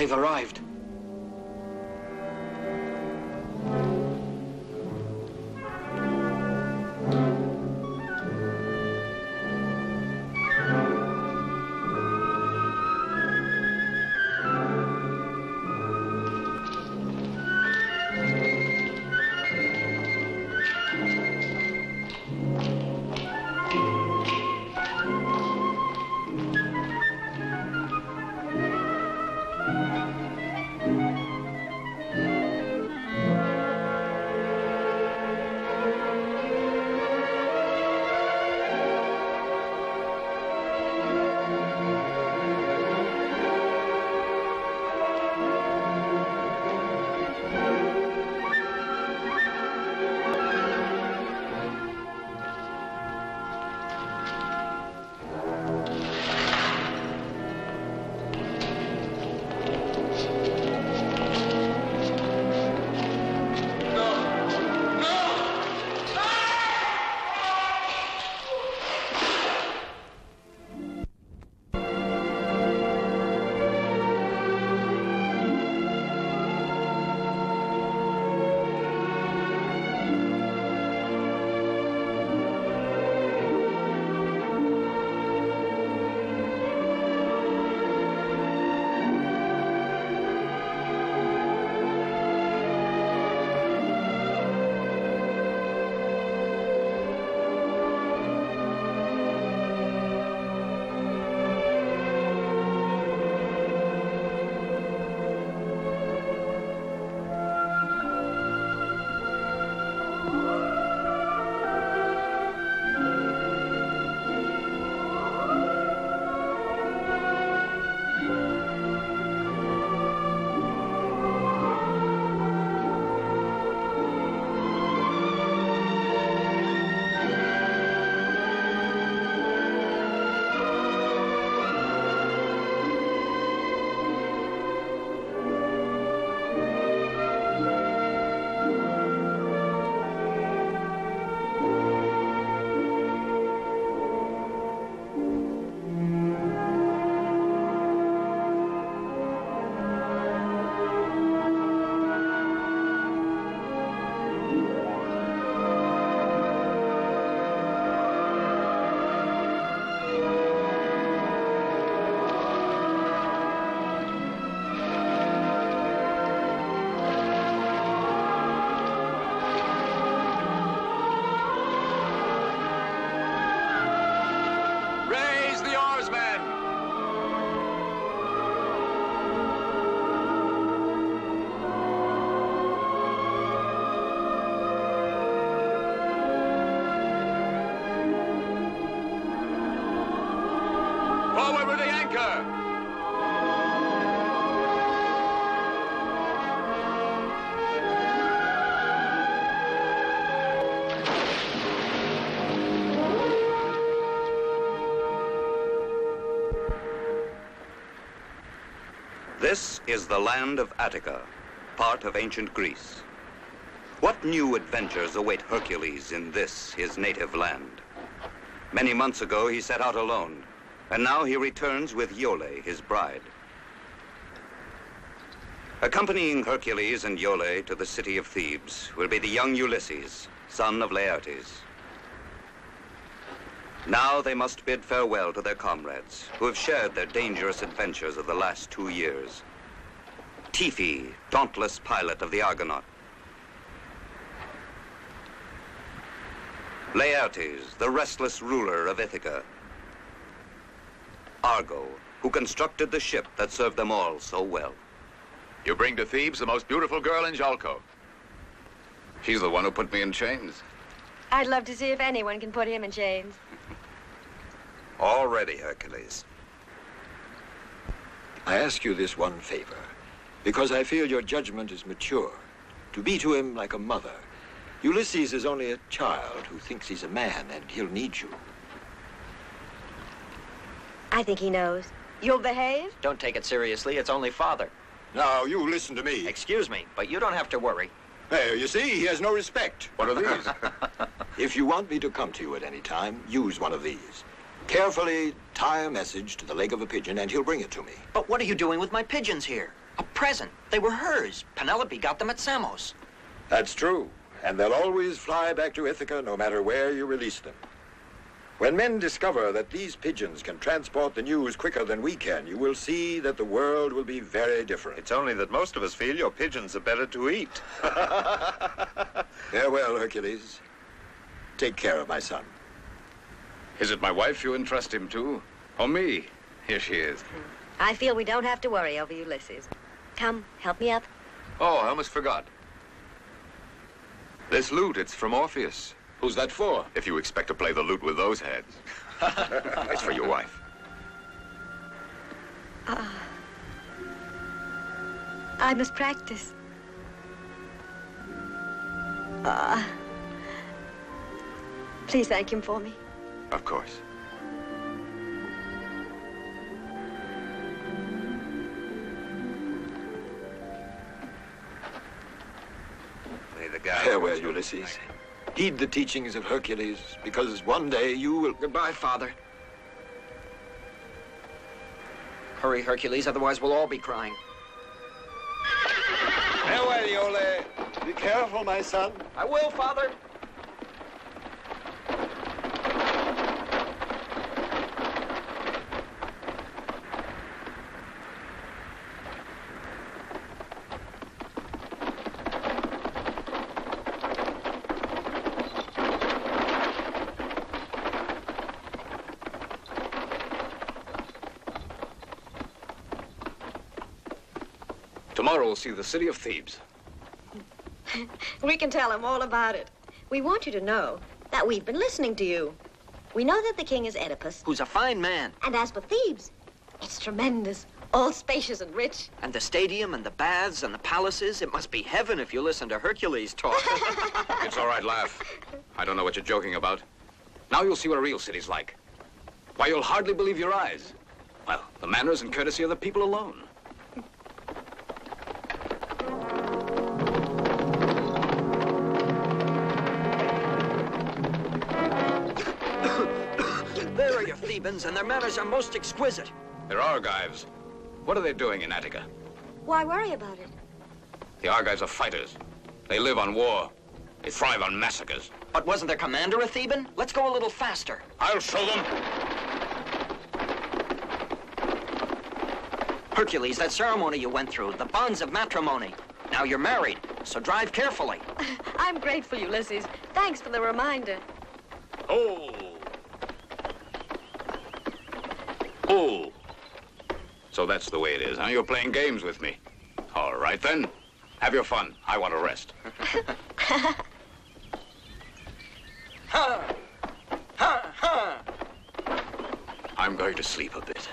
They've arrived. This is the land of Attica, part of ancient Greece. What new adventures await Hercules in this, his native land? Many months ago, he set out alone, and now he returns with Iole, his bride. Accompanying Hercules and Iole to the city of Thebes will be the young Ulysses, son of Laertes. Now they must bid farewell to their comrades, who have shared their dangerous adventures of the last 2 years. Tiphys, dauntless pilot of the Argonaut. Laertes, the restless ruler of Ithaca. Argo, who constructed the ship that served them all so well. You bring to Thebes the most beautiful girl in Jalco. She's the one who put me in chains. I'd love to see if anyone can put him in chains. All ready, Hercules. I ask you this one favor, because I feel your judgment is mature. To be to him like a mother. Ulysses is only a child who thinks he's a man, and he'll need you. I think he knows. You'll behave? Don't take it seriously. It's only father. Now, you listen to me. Excuse me, but you don't have to worry. Hey, you see, he has no respect. What are these? If you want me to come to you at any time, use one of these. Carefully tie a message to the leg of a pigeon, and he'll bring it to me. But what are you doing with my pigeons here? A present. They were hers. Penelope got them at Samos. That's true. And they'll always fly back to Ithaca no matter where you release them. When men discover that these pigeons can transport the news quicker than we can, you will see that the world will be very different. It's only that most of us feel your pigeons are better to eat. Farewell, Hercules. Take care of my son. Is it my wife you entrust him to? Or me? Here she is. I feel we don't have to worry over Ulysses. Come, help me up. Oh, I almost forgot. This lute, it's from Orpheus. Who's that for? If you expect to play the lute with those heads. It's for your wife. I must practice. Please thank him for me. Of course. May the guy... Farewell, Ulysses. Heed the teachings of Hercules, because one day you will... Goodbye, Father. Hurry, Hercules, otherwise we'll all be crying. Farewell, Iole. Be careful, my son. I will, Father. Tomorrow we'll see the city of Thebes. We can tell him all about it. We want you to know that we've been listening to you. We know that the king is Oedipus. Who's a fine man. And as for Thebes, it's tremendous, all spacious and rich. And the stadium and the baths and the palaces, it must be heaven if you listen to Hercules talk. It's all right, laugh. I don't know what you're joking about. Now you'll see what a real city's like. Why, you'll hardly believe your eyes. Well, the manners and courtesy of the people alone. There are your Thebans, and their manners are most exquisite. They're Argives. What are they doing in Attica? Why worry about it? The Argives are fighters. They live on war. They thrive on massacres. But wasn't their commander a Theban? Let's go a little faster. I'll show them. Hercules, that ceremony you went through, the bonds of matrimony. Now you're married, so drive carefully. I'm grateful, Ulysses. Thanks for the reminder. Oh. Oh. So that's the way it is, huh? You're playing games with me. All right, then. Have your fun. I want to rest. Ha! Ha! Ha! I'm going to sleep a bit.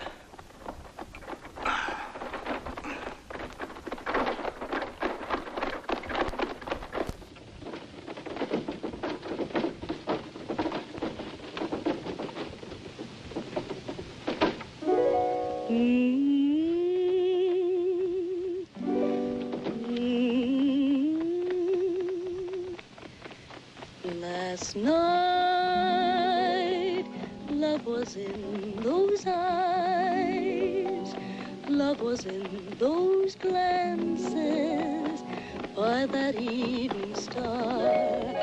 Last night, love was in those eyes, love was in those glances, by that evening star,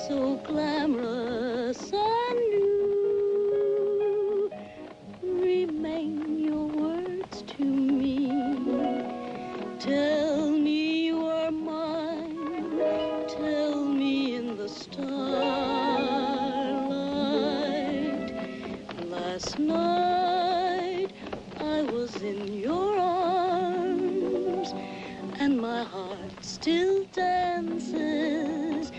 so glamorous and new. Remain your words to me, tell me you are mine, tell me in the starlight. Last night I was in your arms, and my heart still dances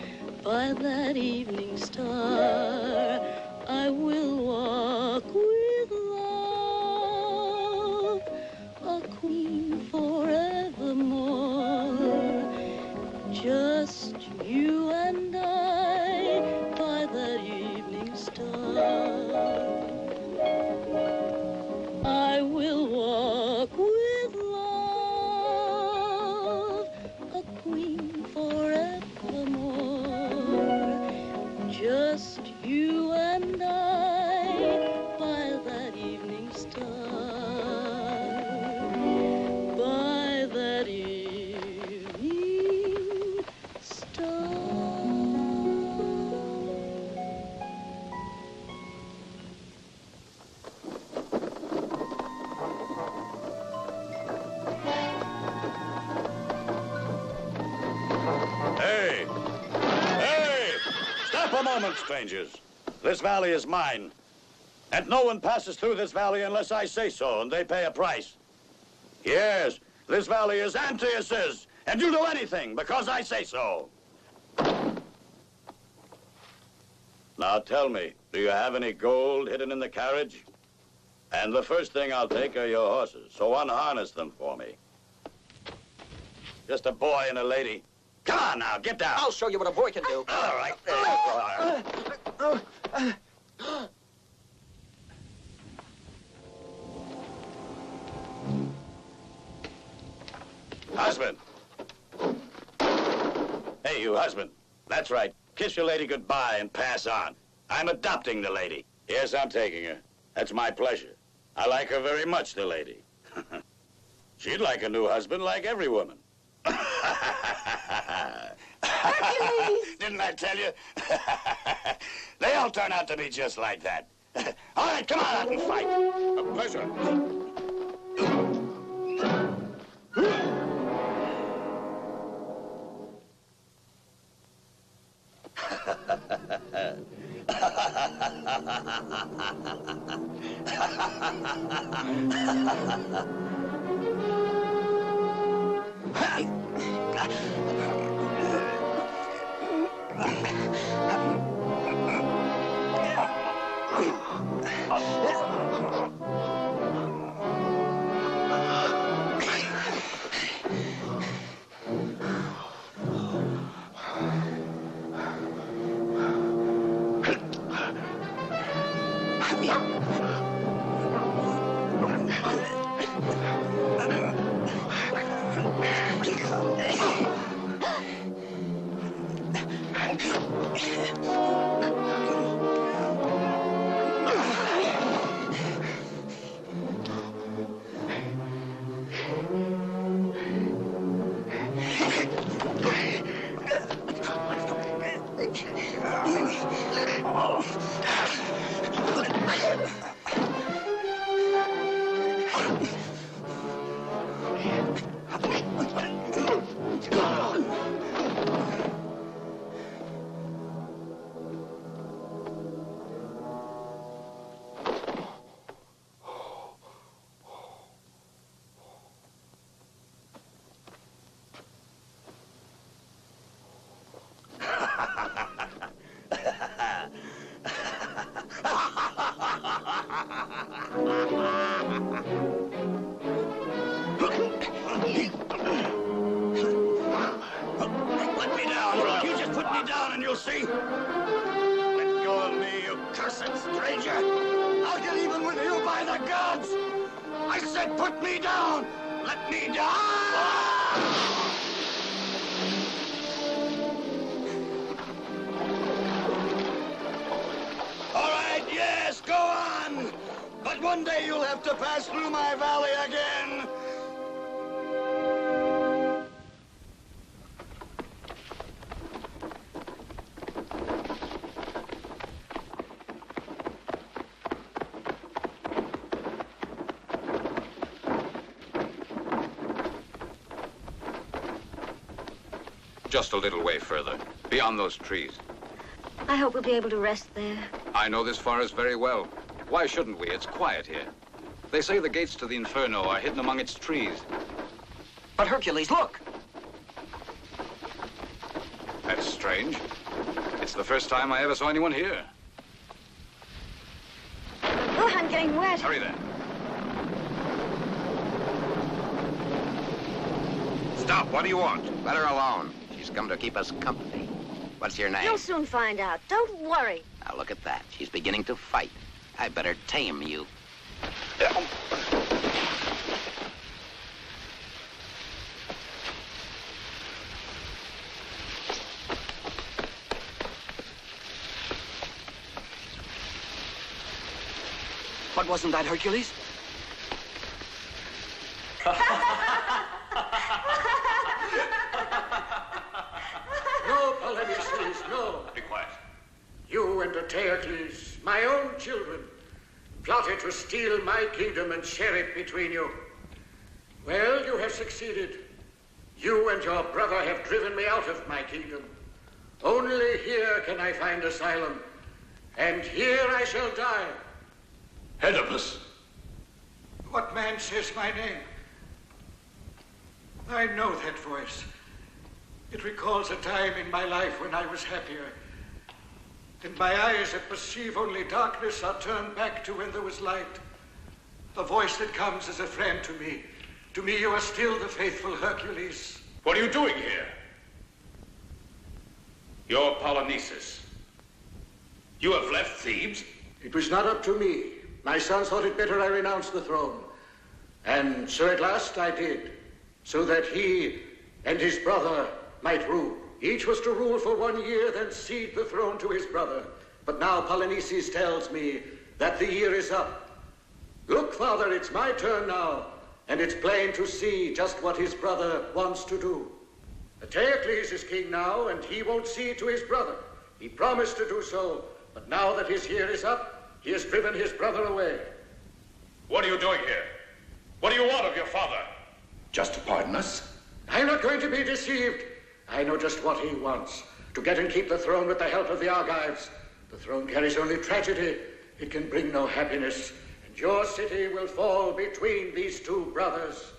by that evening star. I will walk with love, a queen forevermore. Just you and I by that evening star. I will walk with love, a queen forevermore. Just you and I by that evening star. By that a moment, strangers. This valley is mine. And no one passes through this valley unless I say so, and they pay a price. Yes, this valley is Antaeus's, and you do anything because I say so. Now tell me, do you have any gold hidden in the carriage? And the first thing I'll take are your horses, so unharness them for me. Just a boy and a lady. Come on now, get down. I'll show you what a boy can do. All right. Husband. Hey, you husband. That's right. Kiss your lady goodbye and pass on. I'm adopting the lady. Yes, I'm taking her. That's my pleasure. I like her very much, the lady. She'd like a new husband like every woman. Hercules! Didn't I tell you? They all turn out to be just like that. All right, come on out and fight. A pleasure. Let me down. You just put me down and you'll see. Let go of me, you cursed stranger. I'll get even with you by the gods. I said put me down. Let me down. All right, yes, go on. But one day you'll have to pass through my valley again. Just a little way further, beyond those trees. I hope we'll be able to rest there. I know this forest very well. Why shouldn't we? It's quiet here. They say the gates to the Inferno are hidden among its trees. But Hercules, look! That's strange. It's the first time I ever saw anyone here. Oh, I'm getting wet. Hurry then. Stop. What do you want? Let her alone. She's come to keep us company. What's your name? You'll soon find out. Don't worry. Now look at that. She's beginning to fight. I better tame you. But wasn't that Hercules? No, Polynesians, no. Be quiet. You and Hercules, my own children, plotted to steal my kingdom and share it between you. Well, you have succeeded. You and your brother have driven me out of my kingdom. Only here can I find asylum, and here I shall die. Oedipus. What man says my name? I know that voice. It recalls a time in my life when I was happier. And my eyes that perceive only darkness are turned back to when there was light. A voice that comes as a friend to me. To me you are still the faithful Hercules. What are you doing here? You're Polynices. You have left Thebes? It was not up to me. My sons thought it better I renounce the throne. And so at last I did, so that he and his brother might rule. Each was to rule for 1 year, then cede the throne to his brother. But now Polynices tells me that the year is up. Look, Father, it's my turn now, and it's plain to see just what his brother wants to do. Hercules is king now, and he won't cede to his brother. He promised to do so, but now that his year is up, he has driven his brother away. What are you doing here? What do you want of your father? Just to pardon us? I'm not going to be deceived. I know just what he wants. To get and keep the throne with the help of the Argives. The throne carries only tragedy. It can bring no happiness. And your city will fall between these two brothers.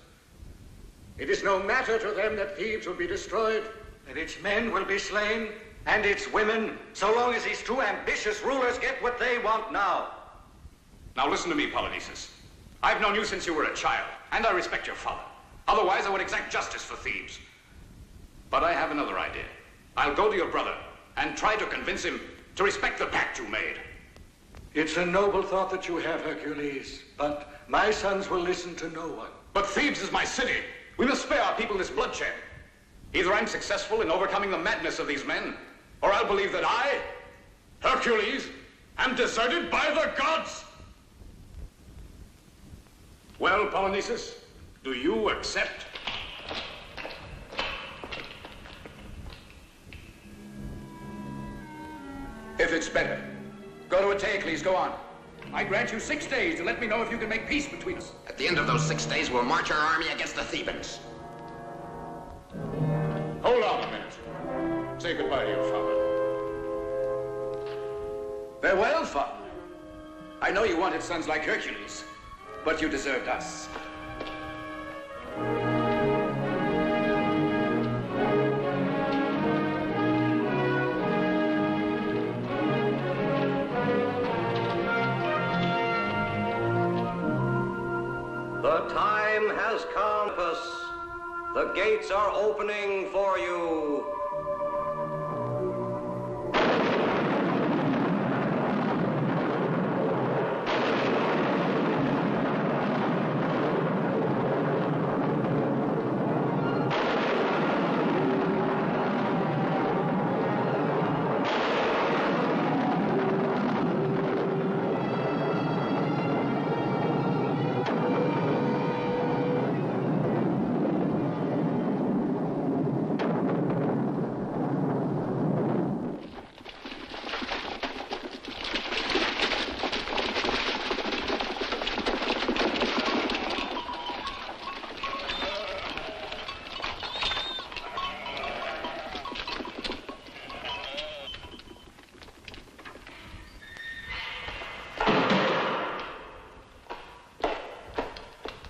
It is no matter to them that Thebes will be destroyed, that its men will be slain, and its women, so long as these two ambitious rulers get what they want now. Now listen to me, Polynices. I've known you since you were a child, and I respect your father. Otherwise, I would exact justice for Thebes. But I have another idea. I'll go to your brother and try to convince him to respect the pact you made. It's a noble thought that you have, Hercules, but my sons will listen to no one. But Thebes is my city. We must spare our people this bloodshed. Either I'm successful in overcoming the madness of these men, or I'll believe that I, Hercules, am deserted by the gods. Well, Polynices, do you accept? If it's better, go to Hercules, go on. I grant you 6 days to let me know if you can make peace between us. At the end of those 6 days, we'll march our army against the Thebans. Hold on a minute. Say goodbye to your father. Farewell, father. I know you wanted sons like Hercules, but you deserved us. The time has come, Oedipus. The gates are opening for you.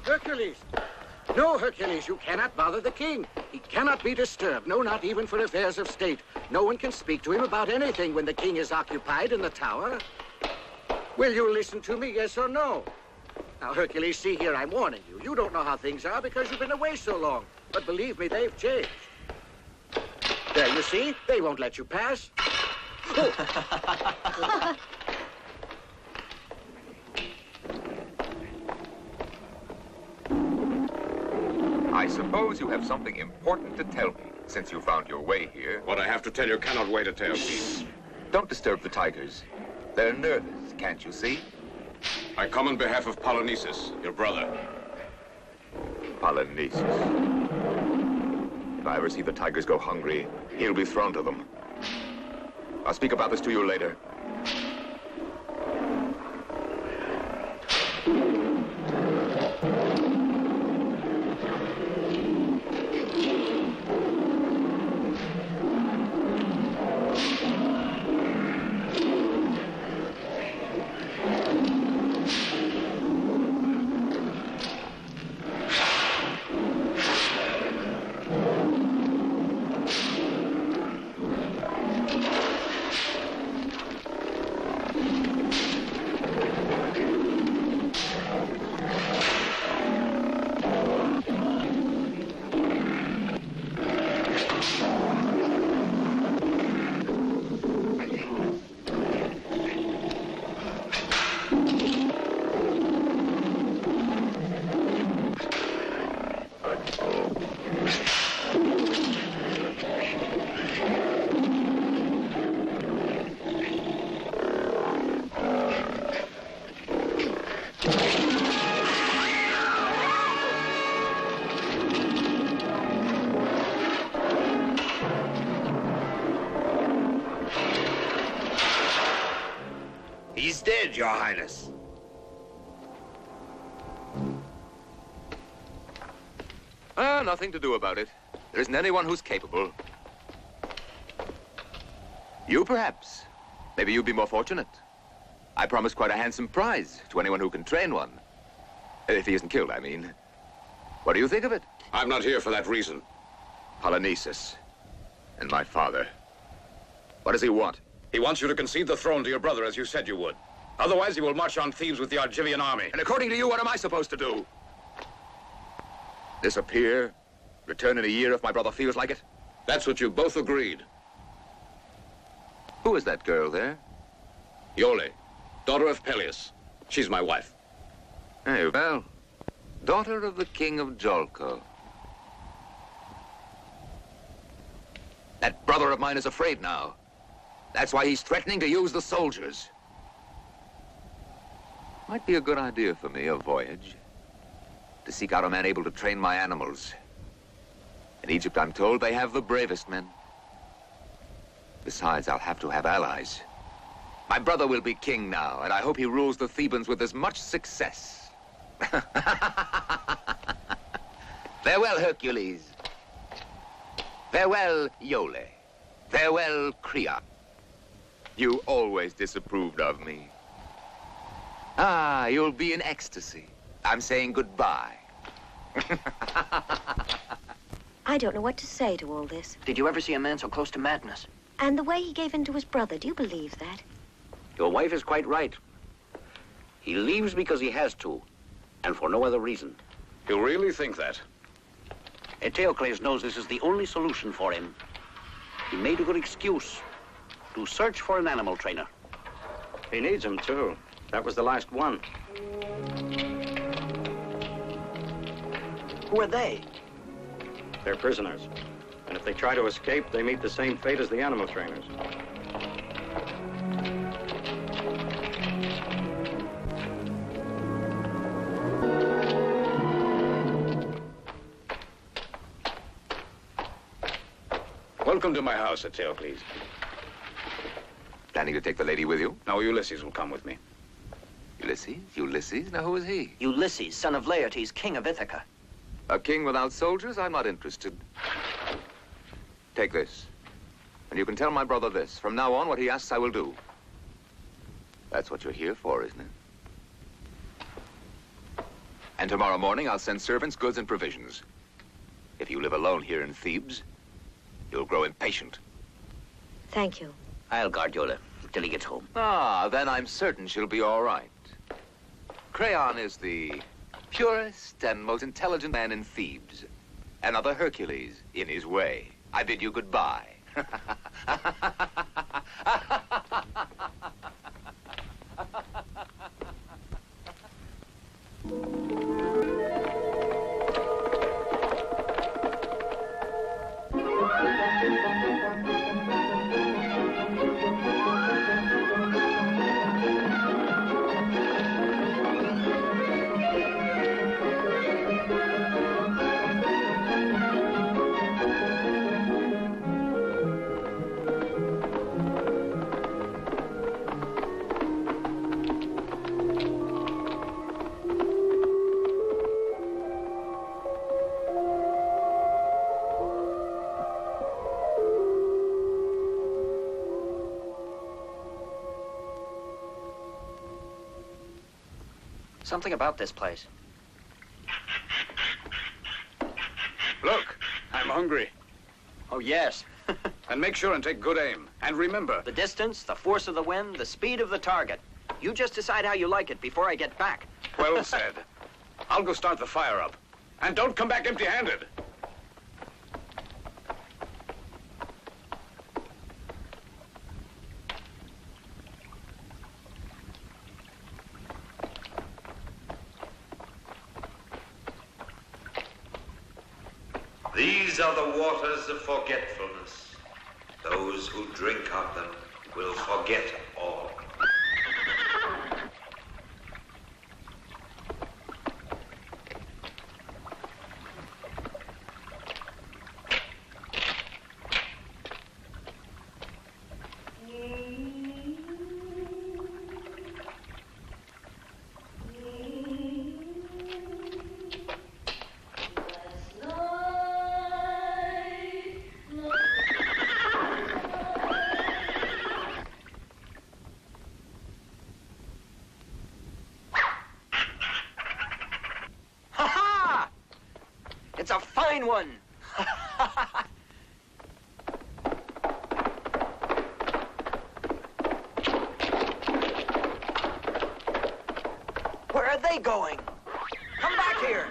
Hercules! No, Hercules, you cannot bother the king. He cannot be disturbed, no, not even for affairs of state. No one can speak to him about anything when the king is occupied in the tower. Will you listen to me, yes or no? Now, Hercules, see here, I'm warning you. You don't know how things are because you've been away so long. But believe me, they've changed. There, you see? They won't let you pass. Oh. I suppose you have something important to tell me, since you found your way here. What I have to tell you cannot wait a tale, Chief. Don't disturb the tigers. They're nervous, can't you see? I come on behalf of Polynices, your brother. Polynices. If I ever see the tigers go hungry, he'll be thrown to them. I'll speak about this to you later. He's dead, Your Highness. Nothing to do about it. There isn't anyone who's capable. You, perhaps. Maybe you'd be more fortunate. I promise quite a handsome prize to anyone who can train one. If he isn't killed, I mean. What do you think of it? I'm not here for that reason. Polynices. And my father. What does he want? He wants you to concede the throne to your brother, as you said you would. Otherwise, he will march on Thebes with the Argivian army. And according to you, what am I supposed to do? Disappear? Return in a year if my brother feels like it? That's what you both agreed. Who is that girl there? Iole, daughter of Peleus. She's my wife. Hey, well, daughter of the king of Jolko. That brother of mine is afraid now. That's why he's threatening to use the soldiers. Might be a good idea for me, a voyage. To seek out a man able to train my animals. In Egypt, I'm told, they have the bravest men. Besides, I'll have to have allies. My brother will be king now, and I hope he rules the Thebans with as much success. Farewell, Hercules. Farewell, Iole. Farewell, Creon. You always disapproved of me. Ah, you'll be in ecstasy. I'm saying goodbye. I don't know what to say to all this. Did you ever see a man so close to madness? And the way he gave in to his brother, do you believe that? Your wife is quite right. He leaves because he has to, and for no other reason. You really think that? Eteocles knows this is the only solution for him. He made a good excuse to search for an animal trainer. He needs him, too. That was the last one. Who are they? They're prisoners. And if they try to escape, they meet the same fate as the animal trainers. Welcome to my house, Eteocles. Planning to take the lady with you? No, Ulysses will come with me. Ulysses? Ulysses? Now, who is he? Ulysses, son of Laertes, king of Ithaca. A king without soldiers? I'm not interested. Take this. And you can tell my brother this. From now on, what he asks, I will do. That's what you're here for, isn't it? And tomorrow morning, I'll send servants, goods, and provisions. If you live alone here in Thebes, you'll grow impatient. Thank you. I'll guard Iole till he gets home. Ah, then I'm certain she'll be all right. Creon is the purest and most intelligent man in Thebes. Another Hercules in his way. I bid you goodbye. Something about this place. Look, I'm hungry. Oh, yes. And make sure and take good aim. And remember... The distance, the force of the wind, the speed of the target. You just decide how you like it before I get back. Well said. I'll go start the fire up. And don't come back empty-handed. These are the waters of forgetfulness. Those who drink of them will forget all. fine one. Where are they going? Come back here.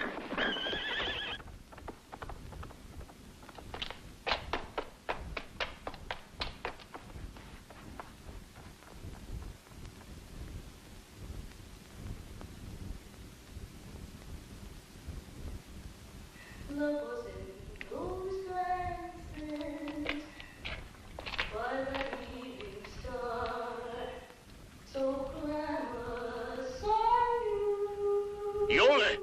Yole!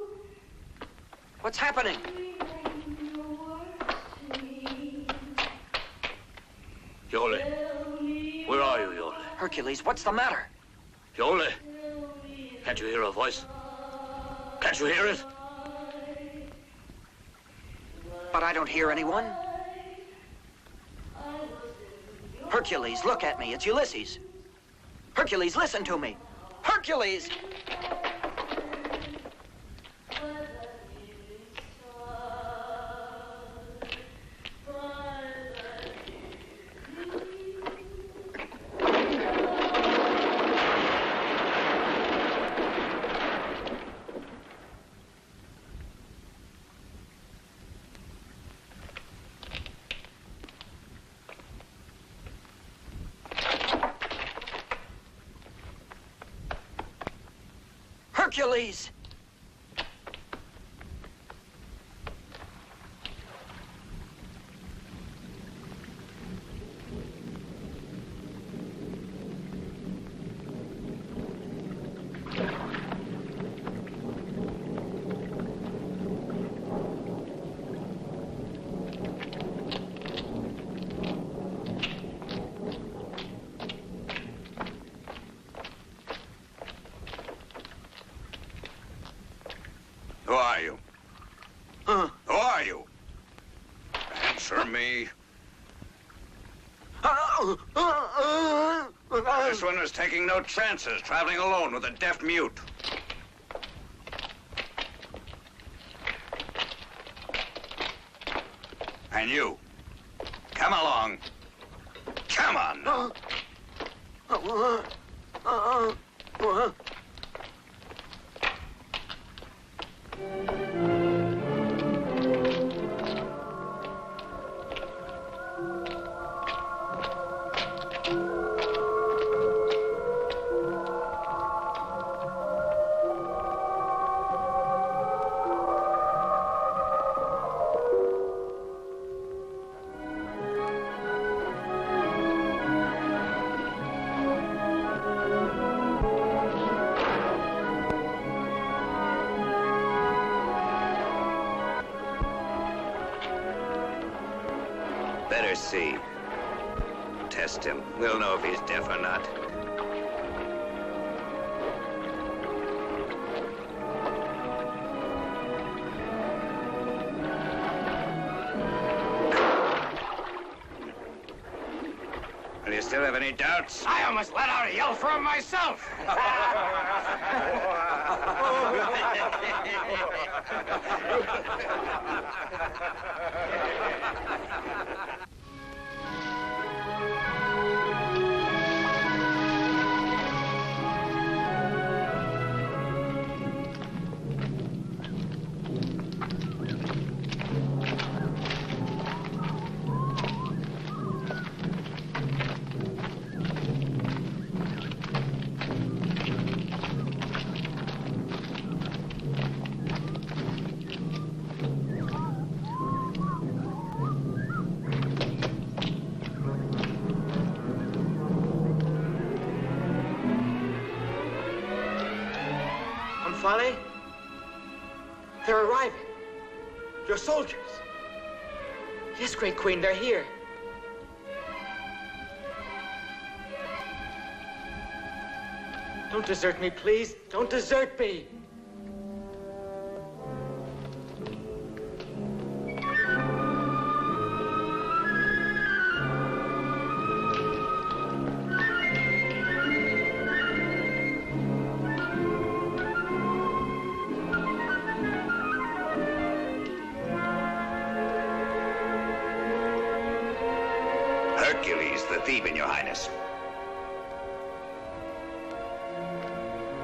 What's happening? Yole, where are you, Yole? Hercules, what's the matter? Yole, can't you hear a voice? Can't you hear it? But I don't hear anyone. Hercules, look at me. It's Ulysses. Hercules, listen to me. Hercules! Hercules! Who are you? Who are you? Answer me. This one is taking no chances, traveling alone with a deaf mute. And you, come along. Come on now. Better see. Test him. We'll know if he's deaf or not. Do you still have any doubts? I almost let out a yell for him myself. Folly? They're arriving. Your soldiers. Yes, Great Queen, they're here. Don't desert me, please. Don't desert me. Theban, Your Highness.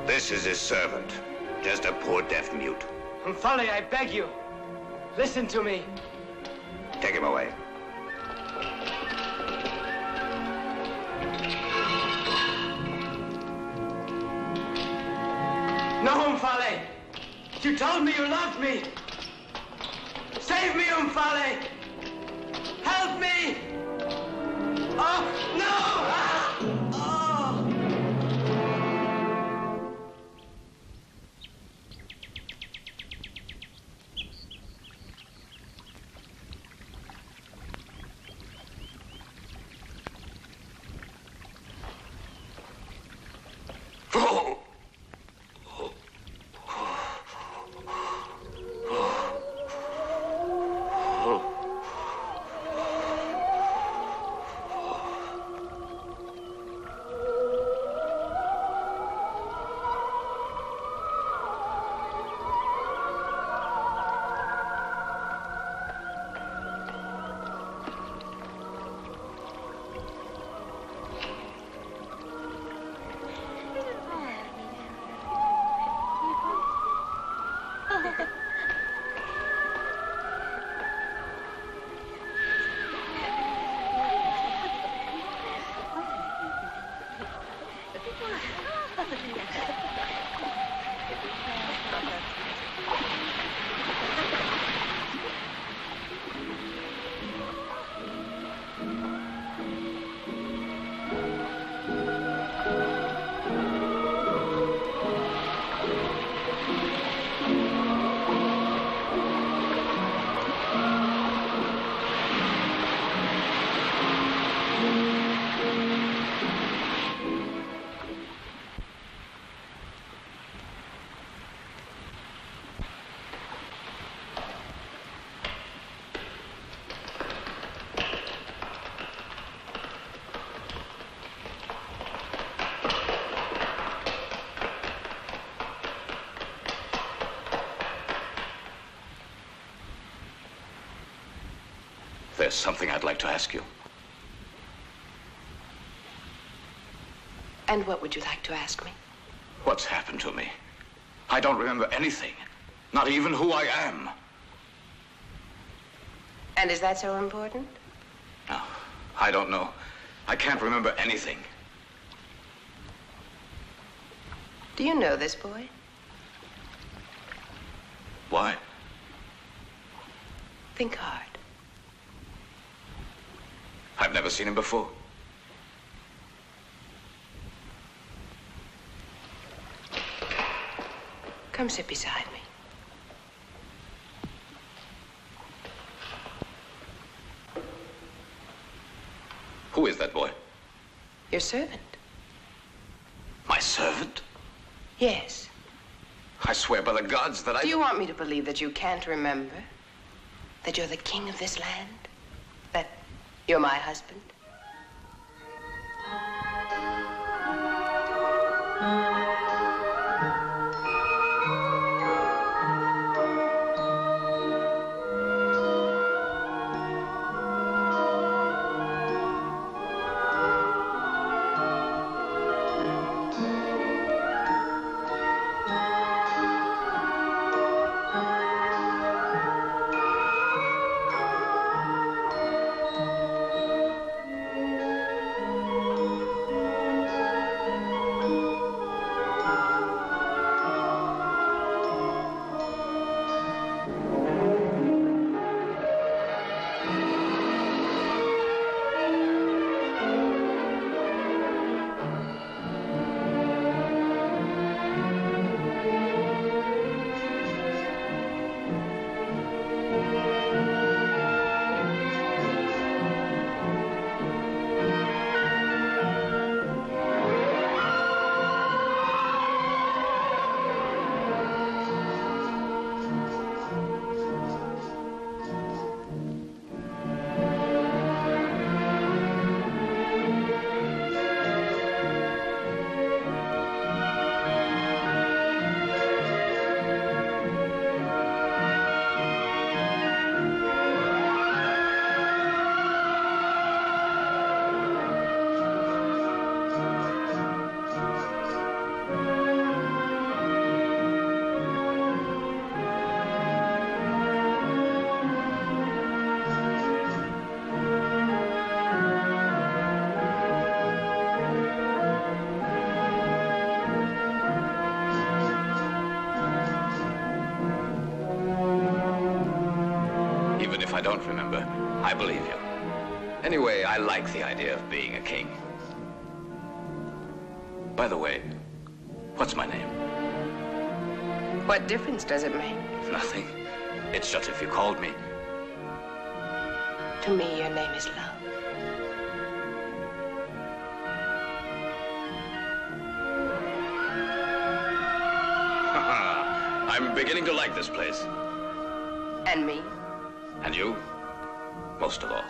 This is his servant. Just a poor deaf mute. Umfale, I beg you. Listen to me. Take him away. No, Umfale. You told me you loved me. Save me, Umfale. Help me. Oh, no! Ah! Oh! There's something I'd like to ask you. And what would you like to ask me? What's happened to me? I don't remember anything. Not even who I am. And is that so important? No, I don't know. I can't remember anything. Do you know this boy? Why? Think hard. I've never seen him before. Come sit beside me. Who is that boy? Your servant. My servant? Yes. I swear by the gods that I... Do you want me to believe that you can't remember? That you're the king of this land? That you're my husband? Even if I don't remember, I believe you. Anyway, I like the idea of being a king. By the way, what's my name? What difference does it make? Nothing. It's just if you called me. To me, your name is love. I'm beginning to like this place. And me? And you? Most of all.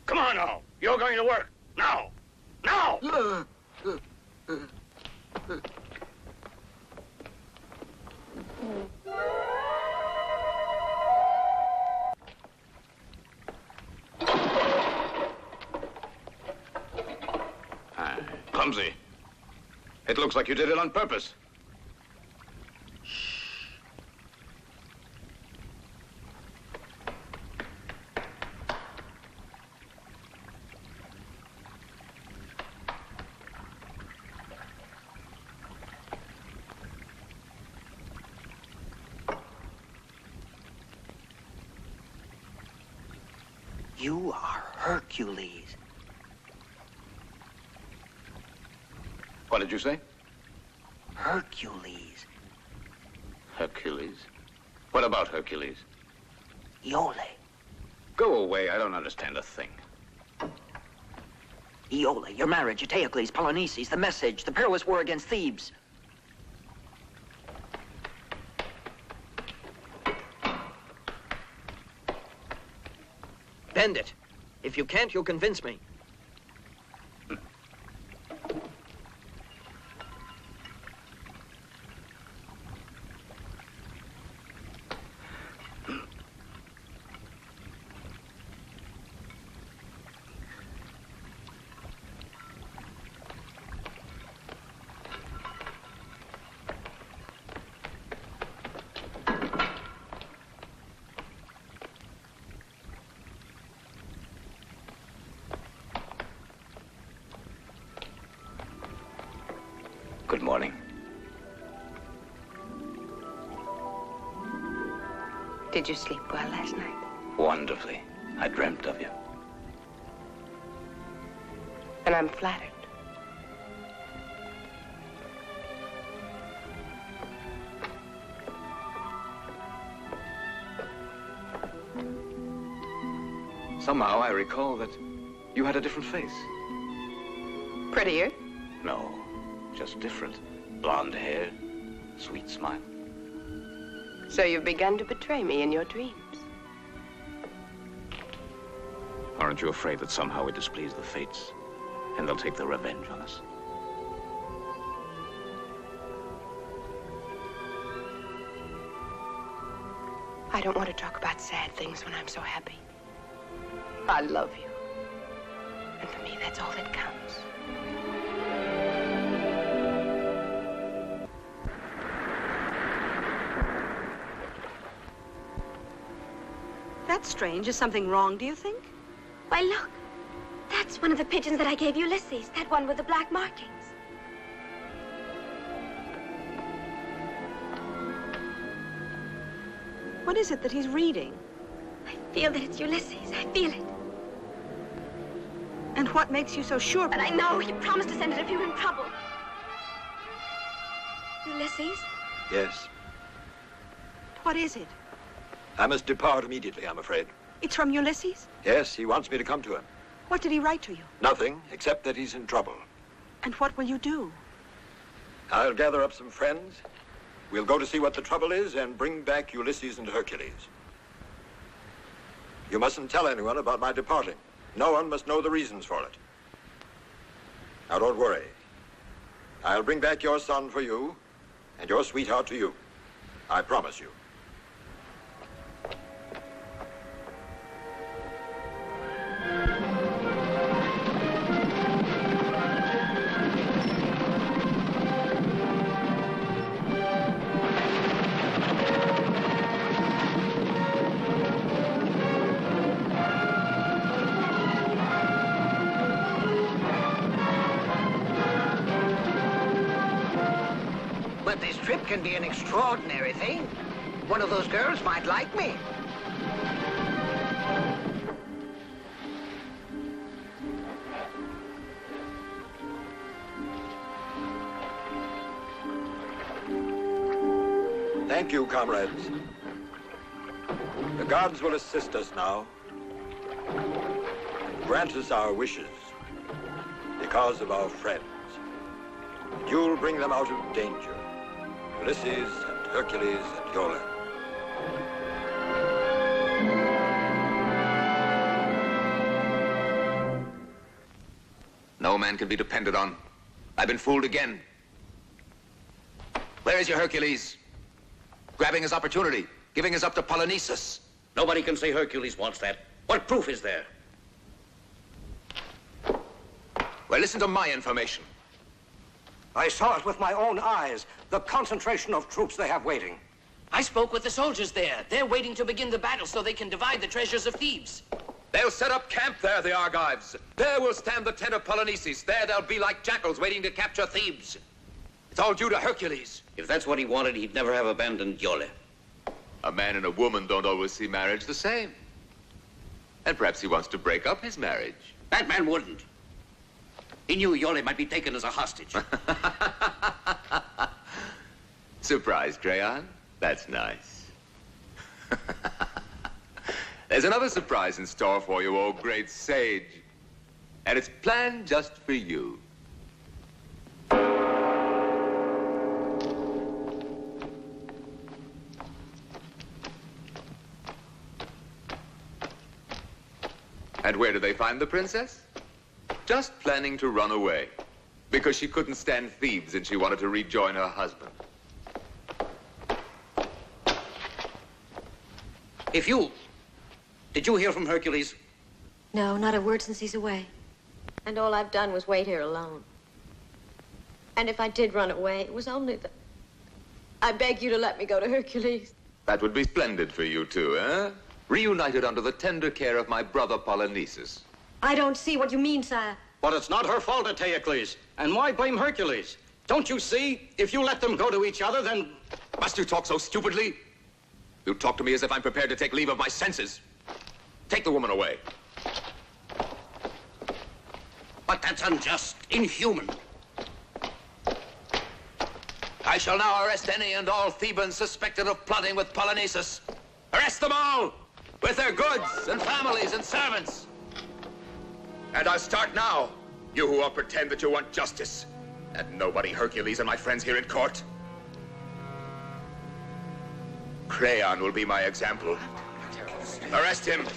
Come on now. You're going to work. Now. Now! Clumsy. It looks like you did it on purpose. You are Hercules. What did you say? Hercules. Hercules? What about Hercules? Iole. Go away. I don't understand a thing. Iole, your marriage, Eteocles, Polynices, the message, the perilous war against Thebes. Bend it. If you can't, you'll convince me. Good morning. Did you sleep well last night? Wonderfully. I dreamt of you. And I'm flattered. Somehow I recall that you had a different face. Prettier? No, just different. Blonde hair, sweet smile. So you've begun to betray me in your dreams. Aren't you afraid that somehow we displease the fates and they'll take their revenge on us? I don't want to talk about sad things when I'm so happy. I love you. And for me, that's all that counts. That's strange. Is something wrong, do you think? Why, look. That's one of the pigeons that I gave Ulysses. That one with the black markings. What is it that he's reading? I feel that it's Ulysses. I feel it. And what makes you so sure? But I know he promised to send it if you were in trouble. Ulysses? Yes. What is it? I must depart immediately, I'm afraid. It's from Ulysses? Yes, he wants me to come to him. What did he write to you? Nothing, except that he's in trouble. And what will you do? I'll gather up some friends. We'll go to see what the trouble is and bring back Ulysses and Hercules. You mustn't tell anyone about my departing. No one must know the reasons for it. Now, don't worry. I'll bring back your son for you and your sweetheart to you. I promise you. But this trip can be an extraordinary thing. One of those girls might like me. Thank you, comrades. The gods will assist us now. Grant us our wishes because of our friends. You'll bring them out of danger. Ulysses and Hercules and Iole. No man can be depended on. I've been fooled again. Where is your Hercules? Grabbing his opportunity, giving us up to Polynices. Nobody can say Hercules wants that. What proof is there? Well, listen to my information. I saw it with my own eyes, the concentration of troops they have waiting. I spoke with the soldiers there. They're waiting to begin the battle so they can divide the treasures of Thebes. They'll set up camp there, the Argives. There will stand the tent of Polynices. There they'll be like jackals waiting to capture Thebes. It's all due to Hercules. If that's what he wanted, he'd never have abandoned Iole. A man and a woman don't always see marriage the same. And perhaps he wants to break up his marriage. That man wouldn't. He knew Iole might be taken as a hostage. Surprised, Crayon? That's nice. There's another surprise in store for you, oh great sage. And it's planned just for you. And where did they find the princess? Just planning to run away. Because she couldn't stand Thebes and she wanted to rejoin her husband. Did you hear from Hercules? No, not a word since he's away. And all I've done was wait here alone. And if I did run away, it was only that I beg you to let me go to Hercules. That would be splendid for you two, eh? Reunited under the tender care of my brother Polynices. I don't see what you mean, sire. But it's not her fault, Eteocles. And why blame Hercules? Don't you see? If you let them go to each other, then... Must you talk so stupidly? You talk to me as if I'm prepared to take leave of my senses. Take the woman away. But that's unjust, inhuman. I shall now arrest any and all Thebans suspected of plotting with Polynices. Arrest them all, with their goods and families and servants. And I'll start now, you who all pretend that you want justice. And nobody Hercules and my friends here in court. Crayon will be my example. Arrest him.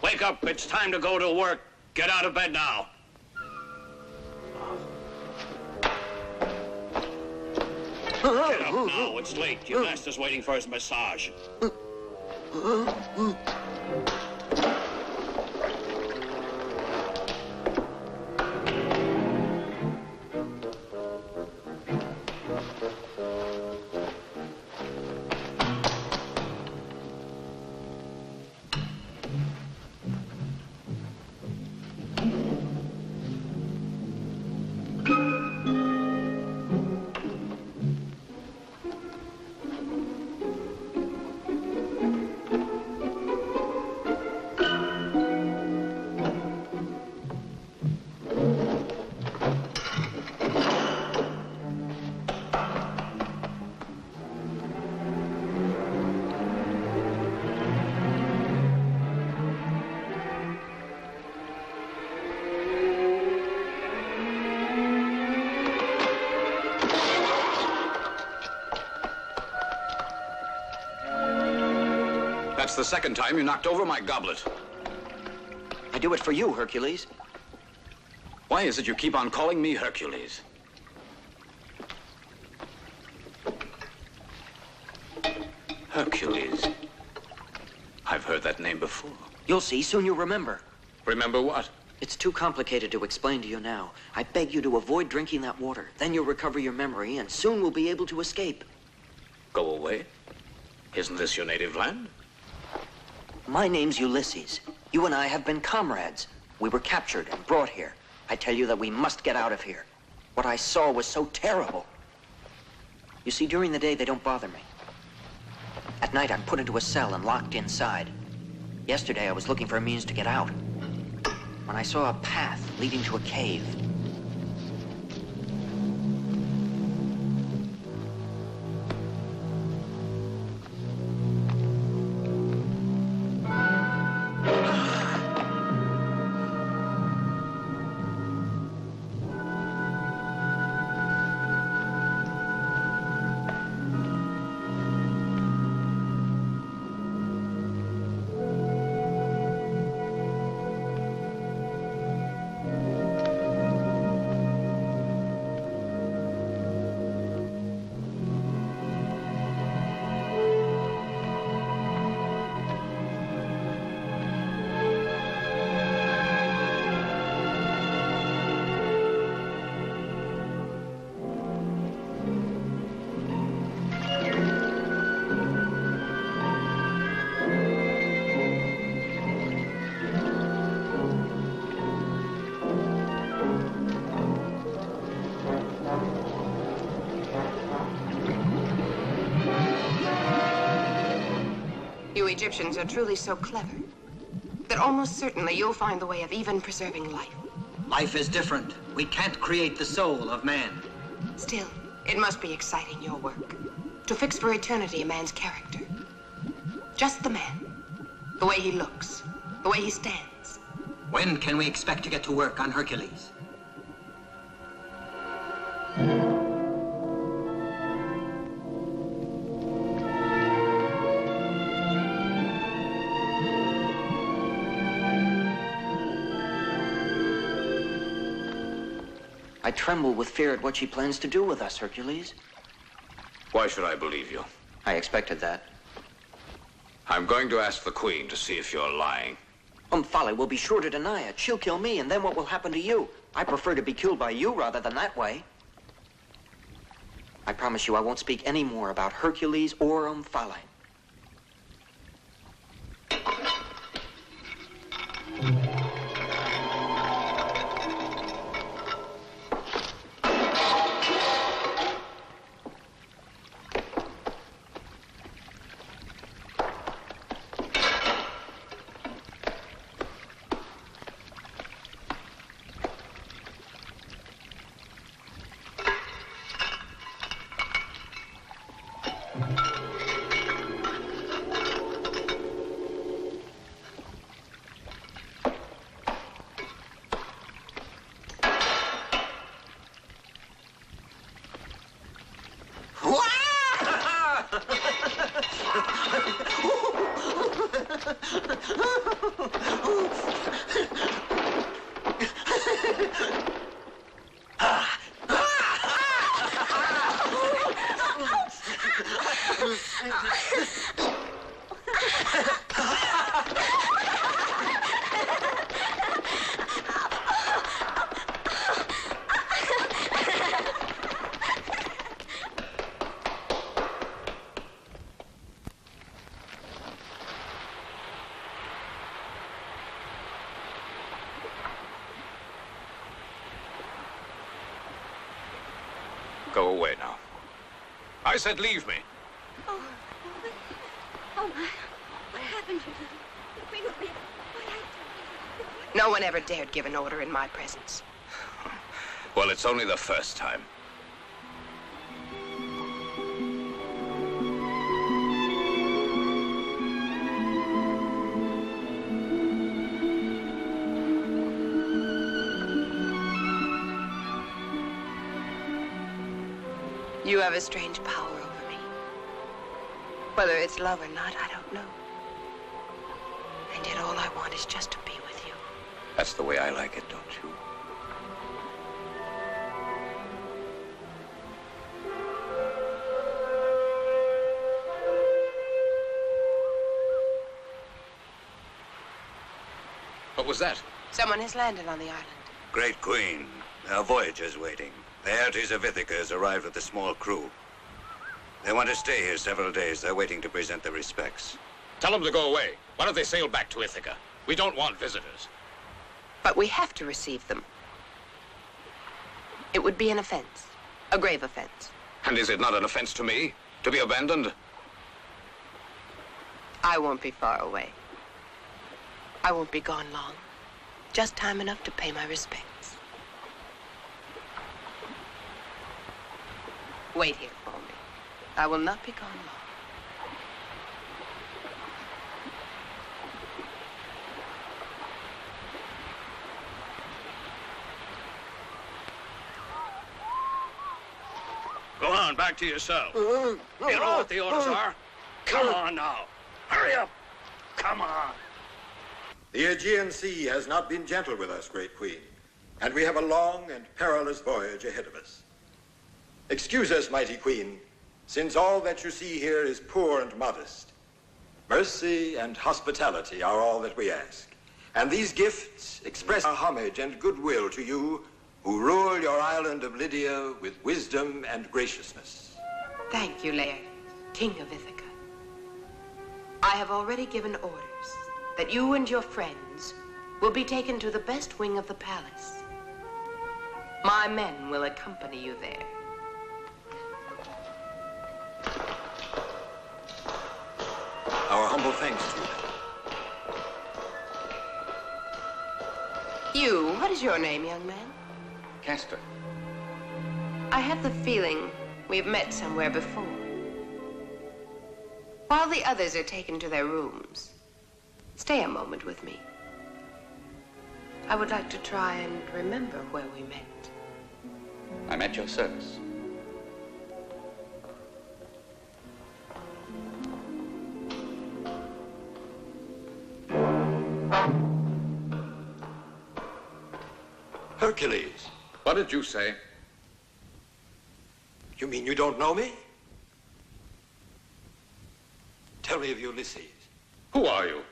Wake up, it's time to go to work. Get out of bed now. Get up now, it's late. Your master's waiting for his massage. That's the second time you knocked over my goblet. I do it for you, Hercules. Why is it you keep on calling me Hercules? Hercules. I've heard that name before. You'll see, soon you'll remember. Remember what? It's too complicated to explain to you now. I beg you to avoid drinking that water. Then you'll recover your memory, and soon we'll be able to escape. Go away? Isn't this your native land? My name's Ulysses. You and I have been comrades. We were captured and brought here. I tell you that we must get out of here. What I saw was so terrible. You see, during the day, they don't bother me. At night, I'm put into a cell and locked inside. Yesterday, I was looking for a means to get out, when I saw a path leading to a cave. You Egyptians are truly so clever that almost certainly you'll find the way of even preserving life. Life is different. We can't create the soul of man. Still, it must be exciting, your work. To fix for eternity a man's character. Just the man. The way he looks. The way he stands. When can we expect to get to work on Hercules? I tremble with fear at what she plans to do with us, Hercules. Why should I believe you? I expected that. I'm going to ask the Queen to see if you're lying. Omphale will be sure to deny it. She'll kill me, and then what will happen to you? I prefer to be killed by you rather than that way. I promise you I won't speak any more about Hercules or Omphale. Go away now. I said leave me. Oh my. What happened to you? The Queen will be... No one ever dared give an order in my presence. Well, it's only the first time. You have a strange power over me. Whether it's love or not, I don't know. And yet all I want is just to be with you. That's the way I like it, don't you? What was that? Someone has landed on the island. Great Queen, there are voyagers waiting. The Hercules of Ithaca has arrived with a small crew. They want to stay here several days. They're waiting to present their respects. Tell them to go away. Why don't they sail back to Ithaca? We don't want visitors. But we have to receive them. It would be an offense. A grave offense. And is it not an offense to me to be abandoned? I won't be far away. I won't be gone long. Just time enough to pay my respects. Wait here for me. I will not be gone long. Go on, back to your cell. You know what the orders are. Come on now. Hurry up. Come on. The Aegean Sea has not been gentle with us, Great Queen, and we have a long and perilous voyage ahead of us. Excuse us, mighty Queen, since all that you see here is poor and modest. Mercy and hospitality are all that we ask, and these gifts express our homage and goodwill to you who rule your island of Lydia with wisdom and graciousness. Thank you, Laertes, King of Ithaca. I have already given orders that you and your friends will be taken to the best wing of the palace. My men will accompany you there. Our humble thanks to you. You, what is your name, young man? Castor. I have the feeling we've met somewhere before. While the others are taken to their rooms, stay a moment with me. I would like to try and remember where we met. I'm at your service. Hercules. What did you say? You mean you don't know me? Tell me of Ulysses. Who are you?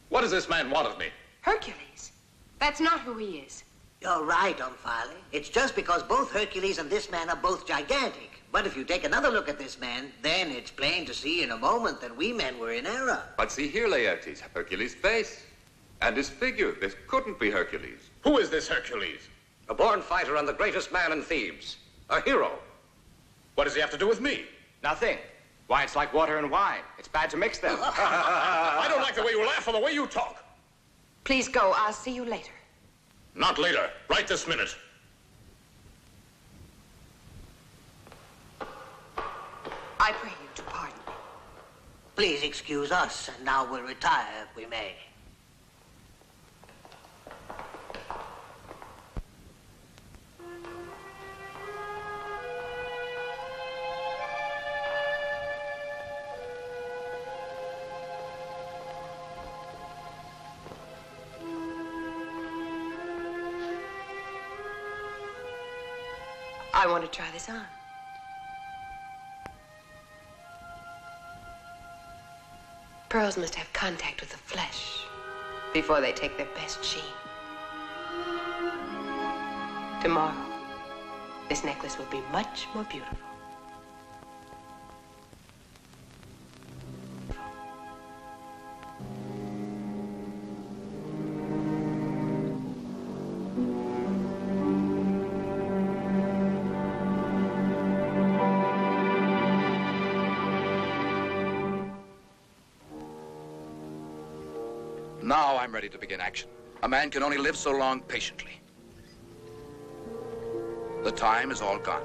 What does this man want of me? Hercules. That's not who he is. You're right, Omphale. It's just because both Hercules and this man are both gigantic. But if you take another look at this man, then it's plain to see in a moment that we men were in error. But see here, Laertes, Hercules' face and his figure. This couldn't be Hercules. Who is this Hercules? A born fighter and the greatest man in Thebes. A hero. What does he have to do with me? Nothing. Why, it's like water and wine. It's bad to mix them. I don't like the way you laugh or the way you talk. Please go. I'll see you later. Not later. Right this minute. I pray you to pardon me. Please excuse us, and now we'll retire if we may. I want to try this on. Pearls must have contact with the flesh before they take their best sheen. Tomorrow, this necklace will be much more beautiful. Now I'm ready to begin action. A man can only live so long patiently. The time is all gone.